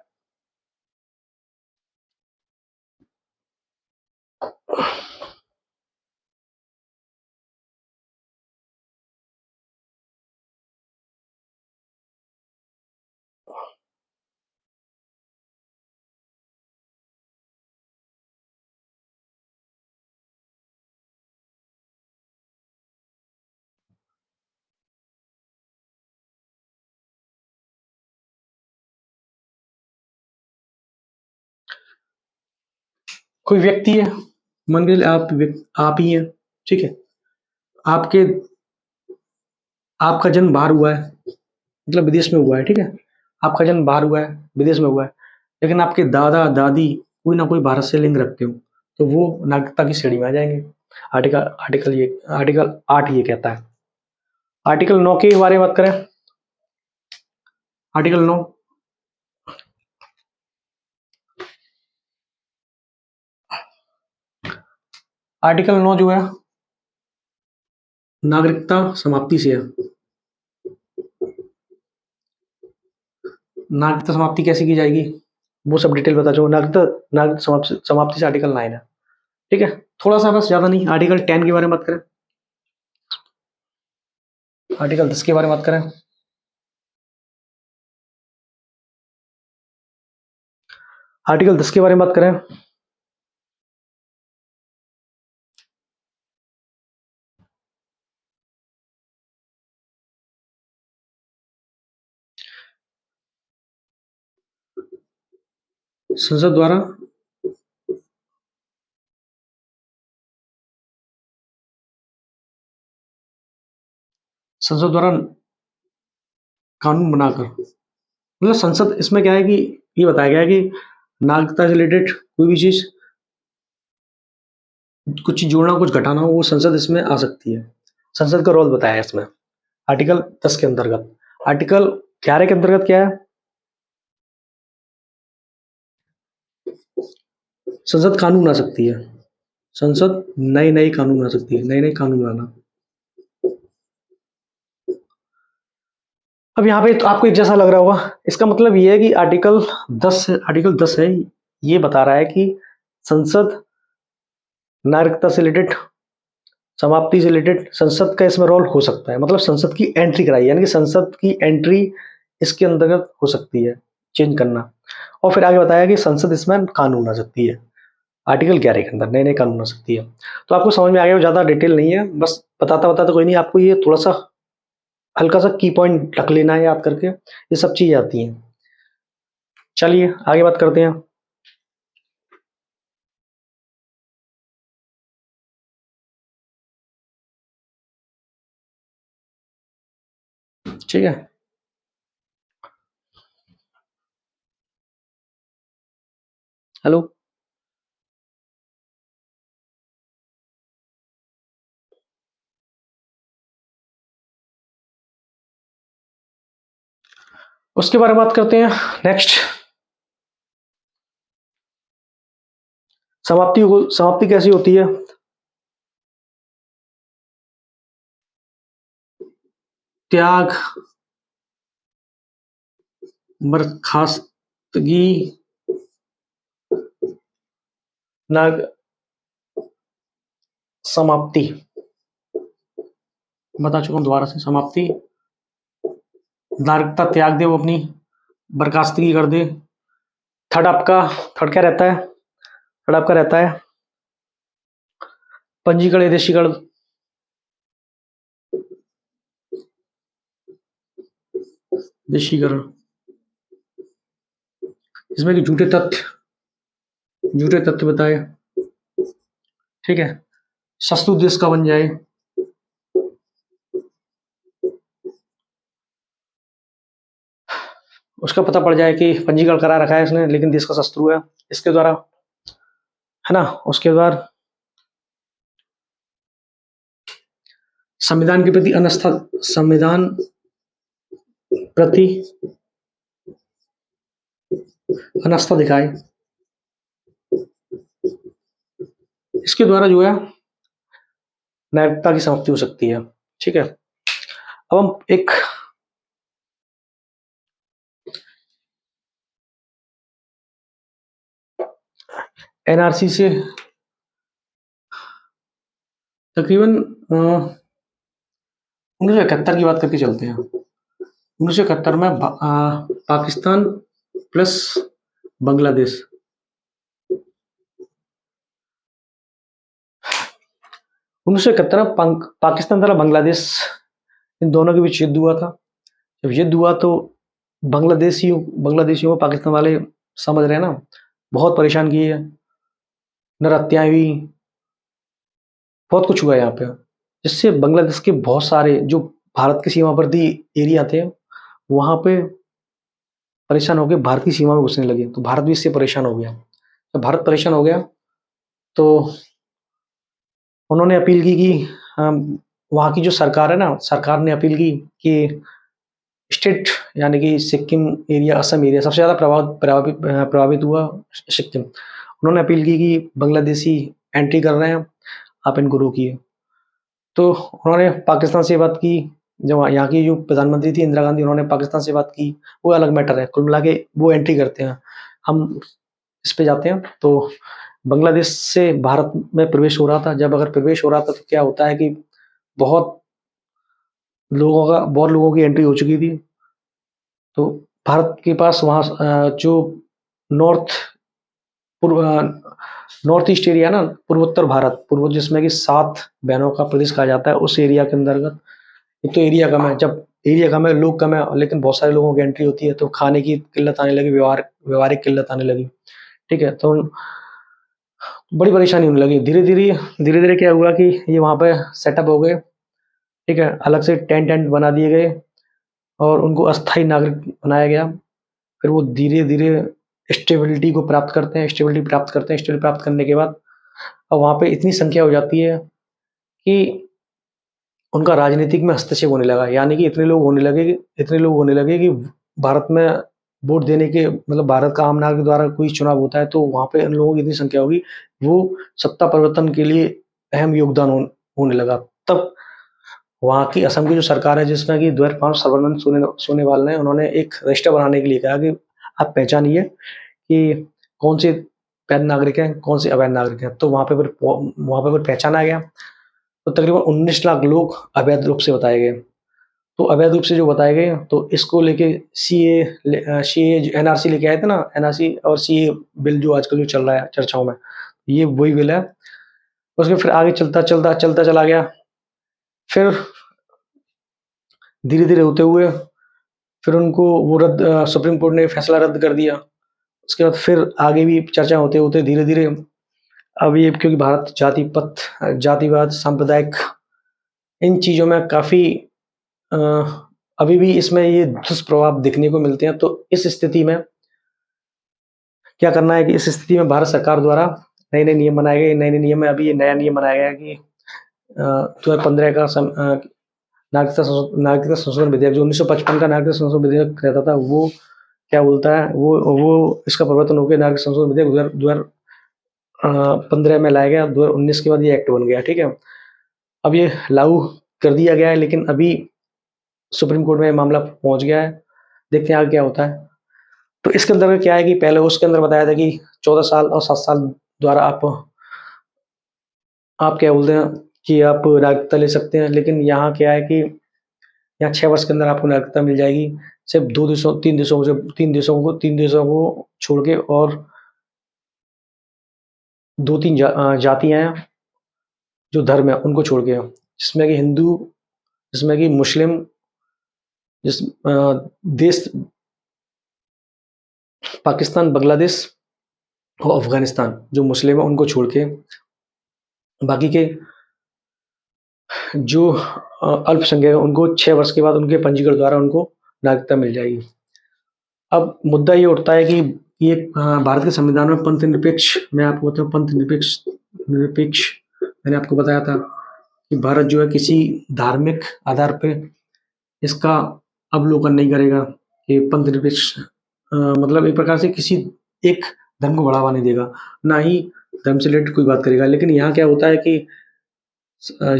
कोई व्यक्ति है, मान के चलिए आप ही हैं। ठीक है, आपके आपका जन्म बाहर हुआ है, मतलब विदेश में हुआ है। ठीक है, आपका जन्म बाहर हुआ है, विदेश में हुआ है, लेकिन आपके दादा दादी कोई ना कोई भारत से लिंग रखते हो, तो वो नागरिकता की श्रेणी में आ जाएंगे। आर्टिकल 8 ये कहता है। आर्टिकल 9 के बारे में बात करें। आर्टिकल 9, आर्टिकल 9 जो है नागरिकता समाप्ति से है। नागरिकता समाप्ति कैसे की जाएगी वो सब डिटेल बता चुका। नागरिकता समाप्ति से आर्टिकल 9 है। ठीक है, थोड़ा सा बस, ज्यादा नहीं। आर्टिकल 10 के बारे में बात करें। आर्टिकल 10 के बारे में बात करें। आर्टिकल 10 के बारे में बात करें। संसद द्वारा संसद द्वारा कानून बनाकर, मतलब संसद इसमें क्या है कि ये बताया गया है कि नागरिकता से रिलेटेड कोई भी चीज, कुछ जोड़ना कुछ घटाना हो, वो संसद इसमें आ सकती है। संसद का रोल बताया है इसमें आर्टिकल 10 के अंतर्गत। आर्टिकल 11 के अंतर्गत क्या है, संसद कानून बना सकती है। संसद नए नए कानून बना सकती है, नए नए कानून बनाना। अब यहाँ पे तो आपको एक जैसा लग रहा होगा, इसका मतलब ये है कि आर्टिकल 10 है, ये बता रहा है कि संसद नागरिकता से रिलेटेड, समाप्ति से रिलेटेड संसद का इसमें रोल हो सकता है, मतलब संसद की एंट्री कराई, यानी कि संसद की एंट्री इसके अंतर्गत हो सकती है, चेंज करना। और फिर आगे बताया कि संसद इसमें कानून बना सकती है, आर्टिकल 11 के अंदर नए नए कानून बना सकती है। तो आपको समझ में आ गया, ज़्यादा डिटेल नहीं है, बस बताता बताता कोई नहीं, आपको ये थोड़ा सा हल्का सा की पॉइंट रख लेना है याद करके, ये सब चीज़ें आती हैं। चलिए आगे बात करते हैं। ठीक है, हेलो। उसके बारे में बात करते हैं नेक्स्ट। समाप्ति कैसी होती है, त्याग, बर्खास्तगी, नाग समाप्ति, बता चुका हूँ दोबारा से। समाप्ति, नागरिकता त्याग दे वो अपनी, बर्खास्तगी कर दे। थर्ड क्या रहता है, थर्ड आपका रहता है पंजीकरण या देशीकरण। देशीकरण, इसमें कि झूठे तथ्य बताए, ठीक है, शत्रु देश का बन जाए, उसका पता पड़ जाए कि पंजीकरण करा रखा है इसने लेकिन देश का शत्रु है, इसके द्वारा, है ना। उसके बाद संविधान के प्रति अनास्था, संविधान प्रति अनास्था दिखाए, इसके द्वारा जो है नागरिकता की समाप्ति हो सकती है। ठीक है, अब हम एक एनआरसी से तकरीबन 1971 की बात करके चलते हैं। 1971 में पाकिस्तान प्लस बांग्लादेश, 1971 में पाकिस्तान तथा बांग्लादेश, इन दोनों के बीच युद्ध हुआ था। जब युद्ध हुआ तो बांग्लादेशियों को पाकिस्तान वाले, समझ रहे हैं ना, बहुत परेशान किए, नरहत्याएं हुई, बहुत कुछ हुआ यहाँ पे, जिससे बांग्लादेश के बहुत सारे जो भारत की सीमावर्ती एरिया थे वहां पे परेशान हो गए, भारत की सीमा में घुसने लगे, तो भारत भी इससे परेशान हो गया। जब भारत परेशान हो गया तो उन्होंने अपील की कि वहाँ की जो सरकार है ना, सरकार ने अपील की कि स्टेट, यानी कि सिक्किम एरिया, असम एरिया सबसे ज़्यादा प्रभावित हुआ सिक्किम। उन्होंने अपील की कि बांग्लादेशी एंट्री कर रहे हैं, आप इनको रोकिए। तो उन्होंने पाकिस्तान से बात की, जब यहाँ की जो प्रधानमंत्री थी इंदिरा गांधी, उन्होंने पाकिस्तान से बात की, वो अलग मैटर है, कुल मिला के वो एंट्री करते हैं। हम इस पे जाते हैं, तो बांग्लादेश से भारत में प्रवेश हो रहा था। जब अगर प्रवेश हो रहा था तो क्या होता है कि बहुत बहुत लोगों की एंट्री हो चुकी थी। तो भारत के पास वहाँ जो नॉर्थ पूर्व नॉर्थ ईस्ट एरिया ना, पूर्वोत्तर भारत, पूर्व जिसमें कि 7 बहनों का प्रदेश कहा जाता है, उस एरिया के अंतर्गत, एक तो एरिया कम है, जब एरिया कम है लोग कम है लेकिन बहुत सारे लोगों की एंट्री होती है, तो खाने की किल्लत आने लगी, व्यवहारिक किल्लत आने लगी। ठीक है, तो बड़ी परेशानी होने लगी। धीरे-धीरे क्या हुआ कि ये वहाँ पे सेटअप हो गए, ठीक है? अलग से टेंट बना दिए गए और उनको अस्थायी नागरिक बनाया गया। फिर वो धीरे-धीरे स्टेबिलिटी प्राप्त करते हैं, स्टेबिलिटी प्राप्त करने के बाद अब वहाँ पे इतनी संख्या हो जाती है कि उनका राजनीतिक में हस्तक्षेप होने लगा। यानी कि इतने लोग होने लगे कि भारत में वोट देने के मतलब भारत का आम नागरिक द्वारा कोई चुनाव होता है तो वहाँ पे इन लोगों की इतनी संख्या होगी, वो सत्ता परिवर्तन के लिए अहम योगदान होने लगा। तब वहाँ की असम की जो सरकार है जिसमें कि 2005 सर्बानंद सोनोवाल ने उन्होंने एक रजिस्टर बनाने के लिए कहा कि आप पहचानिए कि कौन से वैध नागरिक हैं, कौन से अवैध नागरिक हैं। तो वहाँ पे फिर पहचाना गया। तो तकरीबन 19 लाख लोग अवैध रूप से बताए गए। तो अवैध रूप से जो बताए गए तो इसको लेके सीए एनआरसी लेके आए थे ना, एनआरसी और सीए बिल जो आजकल जो चल रहा है चर्चाओं में, ये वही बिल है। उसके फिर आगे चलता चला गया। फिर धीरे-धीरे होते हुए फिर उनको वो सुप्रीम कोर्ट ने फैसला रद्द कर दिया। उसके बाद फिर आगे भी चर्चा होते-होते धीरे-धीरे अब ये क्योंकि भारत जातिवाद, सांप्रदायिक इन चीज़ों में काफ़ी अ, अभी भी इसमें ये दुष्प्रभाव दिखने को मिलते हैं। तो इस स्थिति में क्या करना है कि इस स्थिति में भारत सरकार द्वारा नए-नए नियम बनाए गए। नए-नए नियम में अभी ये नया नियम बनाया गया है कि 2015 का नागरिकता संशोधन विधेयक जो 1955 का नागरिकता संशोधन विधेयक रहता था, वो क्या बोलता है, वो इसका परिवर्तन होके नागरिक संशोधन विधेयक 2015 में लाया गया। 2019 के बाद ये एक्ट बन गया, ठीक है? अब ये लागू कर दिया गया है, लेकिन अभी सुप्रीम कोर्ट में ये मामला पहुँच गया है। देखते हैं आगे क्या होता है। तो इसके अंदर क्या है कि पहले उसके अंदर बताया था कि 14 साल और 7 साल द्वारा आप क्या बोलते हैं कि आप नागरिकता ले सकते हैं। लेकिन यहाँ क्या है कि यहाँ 6 वर्ष के अंदर आपको नागरिकता मिल जाएगी। सिर्फ 2 देशों 3 देशों को छोड़ के और 2-3 जातियाँ हैं, जो धर्म है उनको छोड़ के, जिसमें कि हिंदू, जिसमें कि मुस्लिम, जिस देश पाकिस्तान, बांग्लादेश और अफ़गानिस्तान जो मुस्लिम है उनको छोड़ के बाकी के जो अल्पसंख्यक है उनको 6 वर्ष के बाद उनके पंजीकरण द्वारा उनको नागरिकता मिल जाएगी। अब मुद्दा ये उठता है कि ये भारत के संविधान में पंथ निरपेक्ष, मैं आपको बताऊँ पंथ निरपेक्ष मैंने आपको बताया था कि भारत जो है किसी धार्मिक आधार पे इसका अवलोकन नहीं करेगा कि पंथ निरपेक्ष मतलब एक प्रकार से किसी एक धर्म को बढ़ावा नहीं देगा, ना ही धर्म से रिलेटेड कोई बात करेगा। लेकिन यहाँ क्या होता है कि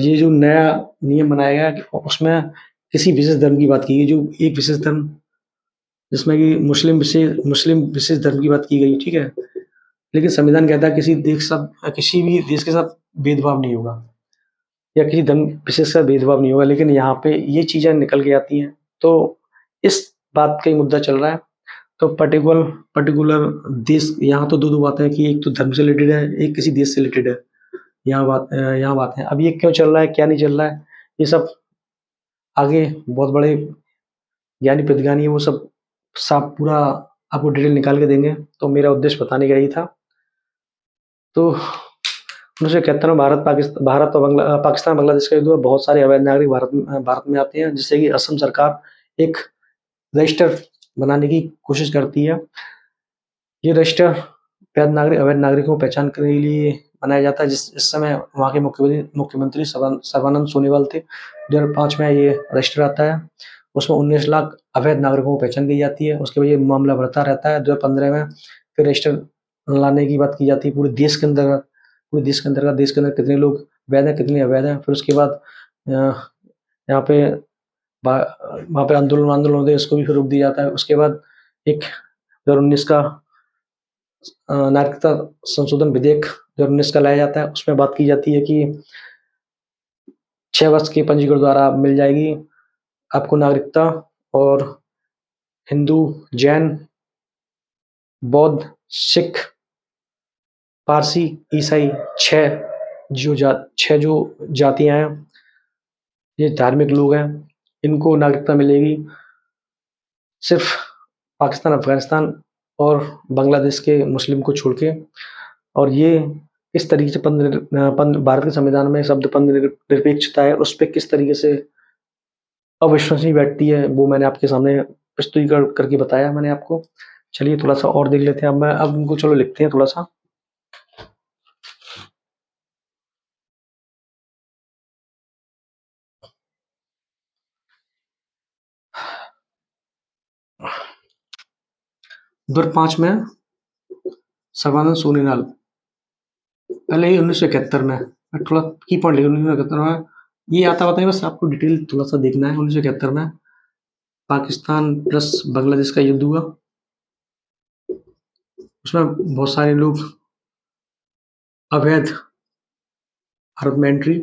ये जो नया नियम बनाया गया कि उसमें किसी विशेष धर्म की बात की गई, जो एक विशेष धर्म जिसमें कि मुस्लिम विशेष धर्म की बात की गई, ठीक है? लेकिन संविधान कहता है किसी भी देश के साथ भेदभाव नहीं होगा या किसी धर्म विशेष के साथ भेदभाव नहीं होगा। लेकिन यहाँ पे ये चीज़ें निकल के आती हैं, तो इस बात का ही मुद्दा चल रहा है। तो पर्टिकुलर देश, यहाँ तो 2-2 बातें हैं कि एक तो धर्म से रिलेटेड है, एक किसी देश से रिलेटेड है। यहाँ बात है। अब ये क्यों चल रहा है, क्या नहीं चल रहा है, ये सब आगे बहुत बड़े ज्ञानी प्रतिज्ञानी है, वो सब साफ पूरा आपको डिटेल निकाल के देंगे। तो मेरा उद्देश्य बताने का यही था। तो 1971 में भारत और पाकिस्तान बांग्लादेश के युद्ध में बहुत सारे अवैध नागरिक भारत में आते हैं, जिससे कि असम सरकार एक रजिस्टर बनाने की कोशिश करती है। ये रजिस्टर अवैध नागरिकों को पहचान करने के लिए बनाया जाता है। इस समय वहाँ के मुख्यमंत्री सर्बानंद सोनोवाल थे। 2005 में ये रजिस्टर आता है, उसमें 19 लाख अवैध नागरिकों को पहचान की जाती है। उसके बाद ये मामला बढ़ता रहता है। 2015 में फिर रजिस्टर लाने की बात की जाती है पूरे देश के अंदर कितने लोग वैध हैं, कितने अवैध हैं। फिर उसके बाद यहाँ पे वहाँ पे आंदोलन होते हैं, इसको भी फिर रोक दिया जाता है। उसके बाद एक 2019 का नागरिकता संशोधन विधेयक 2019 का लाया जाता है। उसमें बात की जाती है कि 6 वर्ष के पंजीकरण द्वारा मिल जाएगी आपको नागरिकता। और हिंदू, जैन, बौद्ध, सिख, पारसी, ईसाई 6 जो जातियाँ हैं, ये धार्मिक लोग हैं, इनको नागरिकता मिलेगी। सिर्फ पाकिस्तान, अफगानिस्तान और बांग्लादेश के मुस्लिम को छोड़ के। और ये इस तरीके से भारत के संविधान में शब्द पंथ निरपेक्षता है, उस पर किस तरीके से अविश्वसनीय बैठती है, वो मैंने आपके सामने प्रस्तुतिकरण करके बताया मैंने आपको। चलिए थोड़ा सा और देख लेते हैं। अब इनको चलो लिखते हैं थोड़ा सा। दौर 5 में सर्बानंद सोनीलाल, पहले ही 1971 में, मैं थोड़ा की पॉइंट लिखा 1971 में, ये आता नहीं, बस आपको डिटेल थोड़ा सा देखना है। 1971 में पाकिस्तान प्लस बांग्लादेश का युद्ध हुआ, उसमें बहुत सारे लोग अवैध भारत में एंट्री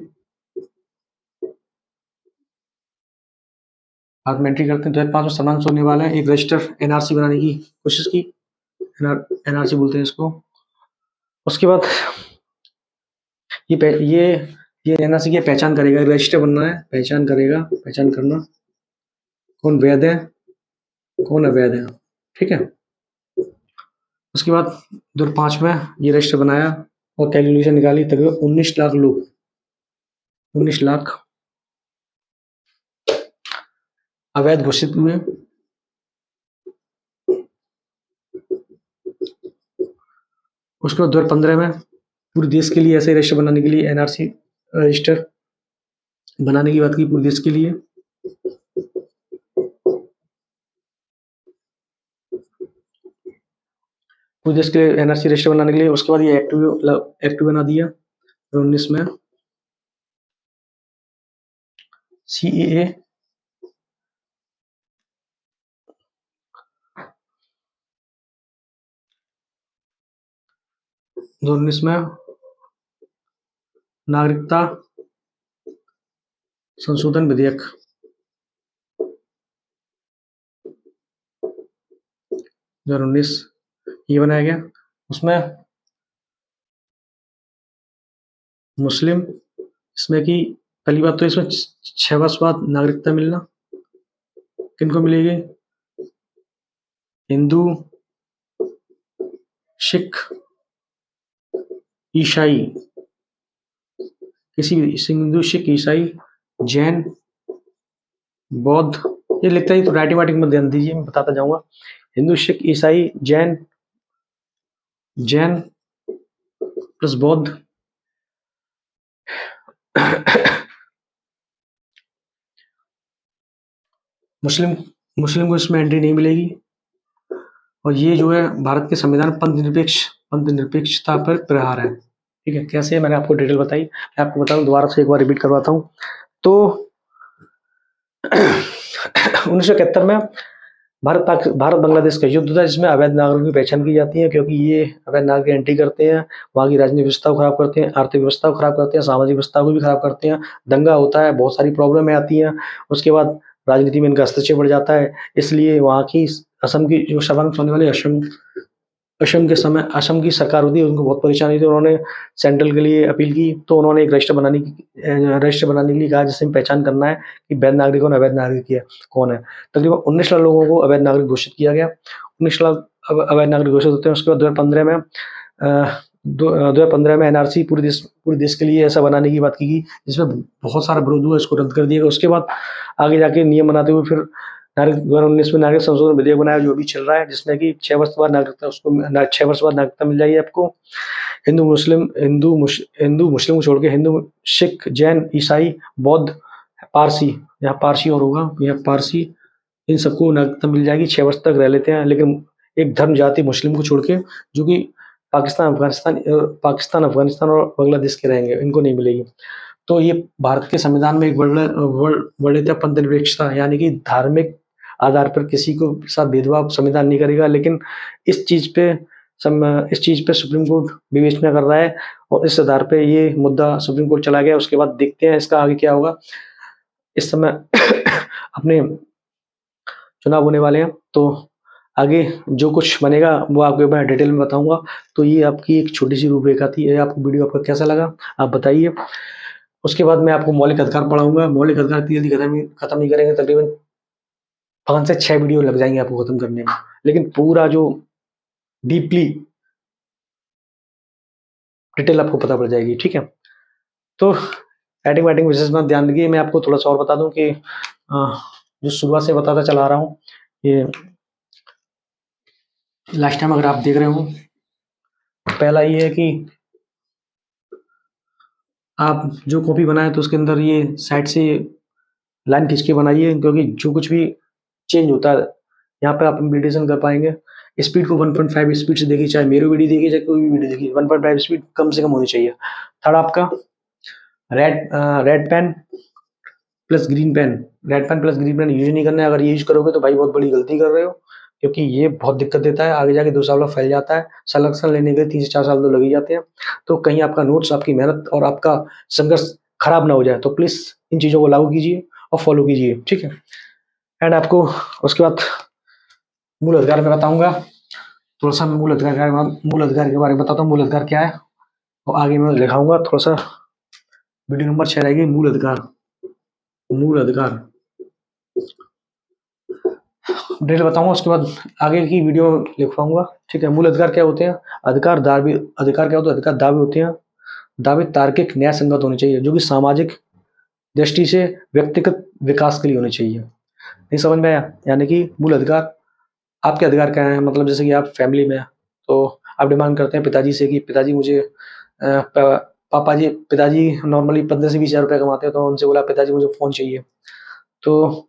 करते हैं। 2005 में सर्बानंद सोनीवाल है एक रजिस्टर एनआरसी बनाने की कोशिश की, एनआरसी बोलते हैं इसको। उसके बाद ये एनआरसी की पहचान करेगा, रजिस्टर बनना है, पहचान करेगा, पहचान करना कौन वैध है कौन अवैध है, ठीक है। उसके बाद 2005 में ये रजिस्टर बनाया और कैलकुलेशन निकाली, तकरीबन 19 लाख लोग, 19 लाख अवैध घोषित हुए। उसके बाद 2015 में पूरे देश के लिए ऐसे रजिस्टर बनाने के लिए एनआरसी रजिस्टर बनाने की बात की पूरे देश के लिए। पूरे देश के एनआरसी रजिस्टर बनाने के लिए। उसके बाद ये एक्टिव बना दिया 2019 में। सीएए 2019 में नागरिकता संशोधन विधेयक 2019 ये बनाया गया। उसमें मुस्लिम, इसमें कि पहली बात तो इसमें 6 वर्ष बाद नागरिकता मिलना किनको मिलेगी, हिंदू, सिख, ईसाई, किसी भी हिंदू, सिख, ईसाई, जैन, बौद्ध, ये लिखता ही तो राइटिंग वाइटिंग में ध्यान दीजिए, मैं बताता जाऊंगा। हिंदू, सिख, ईसाई, जैन प्लस बौद्ध मुस्लिम को इसमें एंट्री नहीं मिलेगी। और ये जो है भारत के संविधान पंथ निरपेक्षता पर प्रहार है, ठीक है। कैसे, मैंने आपको डिटेल बताई, मैं आपको बताऊं दोबारा से एक बार रिपीट करवाता हूँ। तो 1971 में भारत बांग्लादेश का युद्ध था, जिसमें अवैध नागरिकों की पहचान की जाती है, क्योंकि ये अवैध नागरिक एंट्री करते हैं, वहाँ की राजनीतिक व्यवस्था को खराब करते हैं, आर्थिक व्यवस्था को खराब करते हैं, सामाजिक व्यवस्था को भी खराब करते हैं, दंगा होता है, बहुत सारी प्रॉब्लम आती हैं। उसके बाद राजनीति में इनका हस्तक्षेप बढ़ जाता है। इसलिए वहाँ की असम की जो सर्बानंद सोनोवाल असम की सरकार होती है, उनको बहुत परेशानी थी। उन्होंने सेंट्रल के लिए अपील की, तो उन्होंने एक रजिस्टर बनाने के लिए कहा, जिसमें पहचान करना है कि वैध नागरिक और अवैध नागरिक कौन है। तकरीबन 19 लाख लोगों को अवैध नागरिक घोषित किया गया, 19 लाख अवैध नागरिक घोषित होते हैं। उसके बाद 2015 में एनआरसी पूरे देश के लिए ऐसा बनाने की बात की गई, जिसमें बहुत सारा विरोध हुआ, इसको रद्द कर दिया गया। उसके बाद आगे जाके नियम बनाते हुए फिर 2019 में नागरिक संशोधन विधेयक बनाया, जो भी चल रहा है, जिसमें कि 6 वर्ष बाद नागरिकता मिल जाएगी आपको। हिंदू मुस्लिम को छोड़ के हिंदू, सिख, जैन, ईसाई, बौद्ध, पारसी, यहाँ पारसी और होगा, यहाँ पारसी, इन सबको नागरिकता मिल जाएगी, 6 वर्ष तक रह लेते हैं। लेकिन एक धर्म जाति मुस्लिम को छोड़ के, जो कि पाकिस्तान, अफगानिस्तान और बांग्लादेश के रहेंगे, इनको नहीं मिलेगी। तो ये भारत के संविधान में एक वर्णित पंथ निरपेक्षता, यानी कि धार्मिक आधार पर किसी को साथ भेदभाव संविधान नहीं करेगा। लेकिन इस चीज पे सुप्रीम कोर्ट विवेचना कर रहा है, और इस आधार पे ये मुद्दा सुप्रीम कोर्ट चला गया। उसके बाद देखते हैं इसका आगे क्या होगा। इस समय अपने चुनाव होने वाले हैं, तो आगे जो कुछ बनेगा वो आपको मैं डिटेल में बताऊंगा। तो ये आपकी एक छोटी सी रूपरेखा थी। आपको वीडियो आपको कैसा लगा आप बताइए। उसके बाद मैं आपको मौलिक अधिकार पढ़ाऊंगा। मौलिक अधिकार जल्दी खत्म नहीं करेंगे, तकरीबन 5 से 6 वीडियो लग जाएंगे आपको खत्म करने में। लेकिन पूरा जो डीपली डिटेल आपको पता पड़ जाएगी, ठीक है। तो एडिंग वाइटिंग विशेष में ध्यान दीजिए। मैं आपको थोड़ा सा और बता दूं कि जो शुरुआत से बताता चला आ रहा हूँ, ये लास्ट टाइम अगर आप देख रहे हो, पहला ये है कि आप जो कॉपी बनाए तो उसके अंदर ये साइड से लाइन खींच के बनाइए, क्योंकि जो कुछ भी चेंज होता है यहाँ पे आप मेडिटेशन कर पाएंगे। स्पीड को 1.5 स्पीड से देखिए, चाहे मेरी वीडियो देखिए चाहे कोई भी वीडियो देखिए, 1.5 स्पीड कम से कम होनी चाहिए। थर्ड आपका red pen plus green pen, red pen plus green pen use नहीं करना है। अगर यूज करोगे तो भाई बहुत बड़ी गलती कर रहे हो, क्योंकि ये बहुत दिक्कत देता है, आगे जाके 2 साल में फैल जाता है। सिलेक्शन लेने के 3 से 4 साल तो लग ही जाते हैं। तो कहीं आपका नोट्स, आपकी मेहनत और आपका संघर्ष खराब ना हो जाए, तो प्लीज इन चीजों को लागू कीजिए और फॉलो कीजिए, ठीक है। एंड आपको उसके बाद मूल अधिकार में बताऊंगा, थोड़ा सा मूल अधिकार के बारे में बताता हूँ, मूल अधिकार क्या है, और आगे मैं दिखाऊंगा। थोड़ा सा वीडियो नंबर 6 रहेगी, मूल अधिकार। मूल अधिकार डिटेल बताऊंगा, उसके बाद आगे की वीडियो लिखवाऊंगा, ठीक है। मूल अधिकार क्या होते हैं? अधिकार दावे, अधिकार क्या होता है? अधिकार दावे होते हैं। दावे तार्किक न्याय संगत होने चाहिए, जो कि सामाजिक दृष्टि से व्यक्तिगत विकास के लिए होने चाहिए। नहीं समझ में आया? यानी कि मूल अधिकार, आपके अधिकार क्या है? मतलब जैसे कि आप फैमिली में हैं, तो आप डिमांड करते हैं पिताजी से कि पिताजी मुझे पापा जी, पिताजी नॉर्मली 15 से 20 हज़ार रुपये कमाते हैं, तो उनसे बोला पिताजी मुझे फ़ोन चाहिए। तो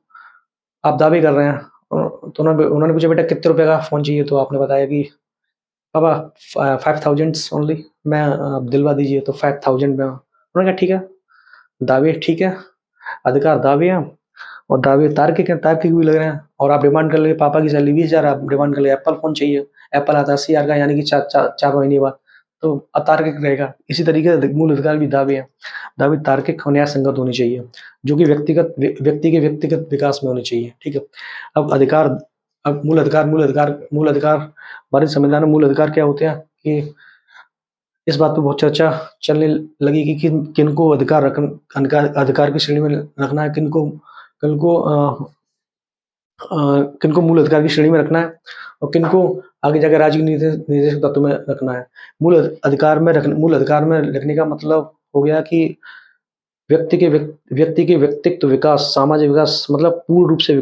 आप दावे कर रहे हैं, तो उन्होंने पूछा बेटा कितने रुपए का फ़ोन चाहिए? तो आपने बताया कि पापा 5000 ओनली, मैं दिलवा दीजिए। तो 5000 में उन्होंने कहा ठीक है। दावे ठीक है, अधिकार दावे हैं, और दावे तार्किक हैं, तार्किक भी लग रहे हैं। और आप डिमांड कर ले पापा की सैलरी 20 हज़ार, आप डिमांड कर ले एप्पल फ़ोन चाहिए, एप्पल आता है 80 हज़ार का, यानी कि 4 महीने बाद, तो अतार्किक रहेगा। इसी तरीके से मूल अधिकार भी दावे हैं। दावे तार्किक और न्याय संगत होने चाहिए, जो कि व्यक्ति के व्यक्तिगत विकास में होने चाहिए, ठीक है। अब अधिकार, अब मूल अधिकार भारतीय संविधान में मूल अधिकार क्या होते हैं कि इस बात पे बहुत चर्चा चलने लगी कि किनको अधिकार की श्रेणी में रखना है, किनको किनको मूल अधिकार की श्रेणी में रखना है, और किनको आगे जाकर राजनीतिक निर्देशक तत्व में रखना है। मूल अधिकार में रखने का मतलब हो गया कि व्यक्ति के व्यक्तित्व विकास, सामाजिक विकास, मतलब पूर्ण रूप से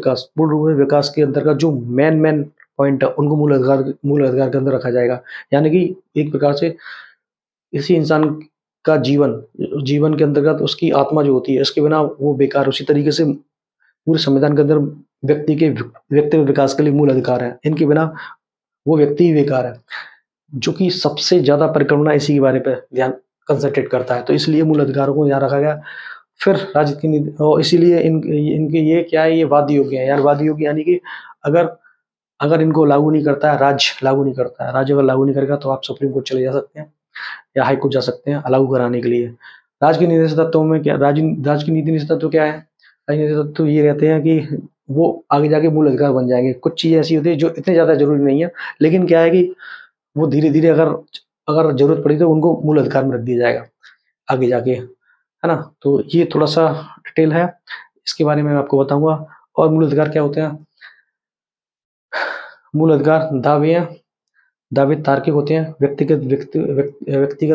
विकास के अंतर्गत जो मेन पॉइंट है, उनको मूल अधिकार के अंदर रखा जाएगा। यानी कि एक प्रकार से इसी इंसान का जीवन के अंतर्गत उसकी आत्मा जो होती है, इसके बिना वो बेकार। उसी तरीके से पूरे संविधान के अंदर व्यक्तिगत विकास के लिए मूल अधिकार है, इनके बिना वो व्यक्ति ही बेकार है। जो कि सबसे ज्यादा परिकल्पना इसी के बारे पे ध्यान कंसंट्रेट करता है, तो इसलिए मूल अधिकारों को यहाँ रखा गया। फिर राज्य की नीति, और इसीलिए इनके ये क्या है, ये वाद योग्य है यार। वाद योग्य यानी कि अगर अगर इनको लागू नहीं करता है राज्य, लागू नहीं करता है राज्य, अगर लागू नहीं करेगा तो आप सुप्रीम कोर्ट चले जा सकते हैं या हाई कोर्ट जा सकते हैं लागू कराने के लिए। राज्य के नीति तत्वों में क्या, राज्य की नीति निषेध तत्व क्या है? राज्य नीति तत्व ये रहते हैं कि वो आगे जाके मूल अधिकार बन जाएंगे। कुछ चीजें ऐसी होती है जो इतने ज्यादा जरूरी नहीं है, लेकिन क्या है कि वो धीरे धीरे अगर अगर जरूरत पड़ी तो उनको मूल अधिकार में रख दिया जाएगा आगे जाके, है ना। तो ये थोड़ा सा डिटेल है, इसके बारे में मैं आपको बताऊंगा। और मूल अधिकार क्या होते हैं? मूल अधिकार दावे हैं। दावे तार्किक होते हैं, व्यक्तिगत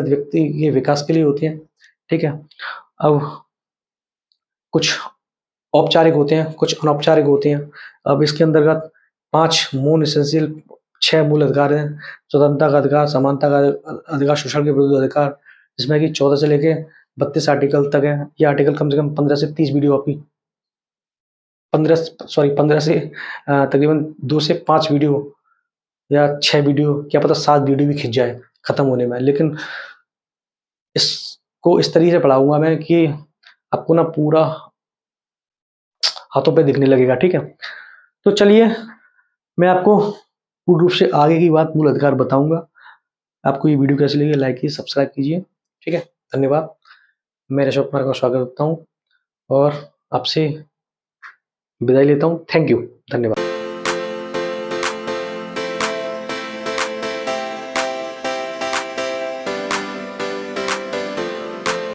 व्यक्ति के विकास के लिए होते हैं, ठीक है। अब कुछ औपचारिक होते हैं, कुछ अनौपचारिक होते हैं। अब इसके अंतर्गत 5 मोन एसेंशियल 6 मूल अधिकार हैं। स्वतंत्रता का अधिकार, समानता का अधिकार, शोषण के विरुद्ध अधिकार, जिसमें कि 14 से लेके 32 आर्टिकल तक है। ये आर्टिकल कम से कम 15 से 30 वीडियो आपकी 15 से तकरीबन 2 से 5 वीडियो या 6 वीडियो, क्या पता 7 वीडियो भी खिंच जाए खत्म होने में। लेकिन इसको इस तरीके से पढ़ाऊंगा मैं कि आपको ना पूरा हाथों पे दिखने लगेगा, ठीक है। तो चलिए, मैं आपको पूर्ण रूप से आगे की बात मूल अधिकार बताऊंगा। आपको ये वीडियो कैसी लगी, लाइक कीजिए, सब्सक्राइब कीजिए, ठीक है। धन्यवाद। मैं अशोक कुमार का स्वागत करता हूँ और आपसे विदाई लेता हूँ। थैंक यू, धन्यवाद।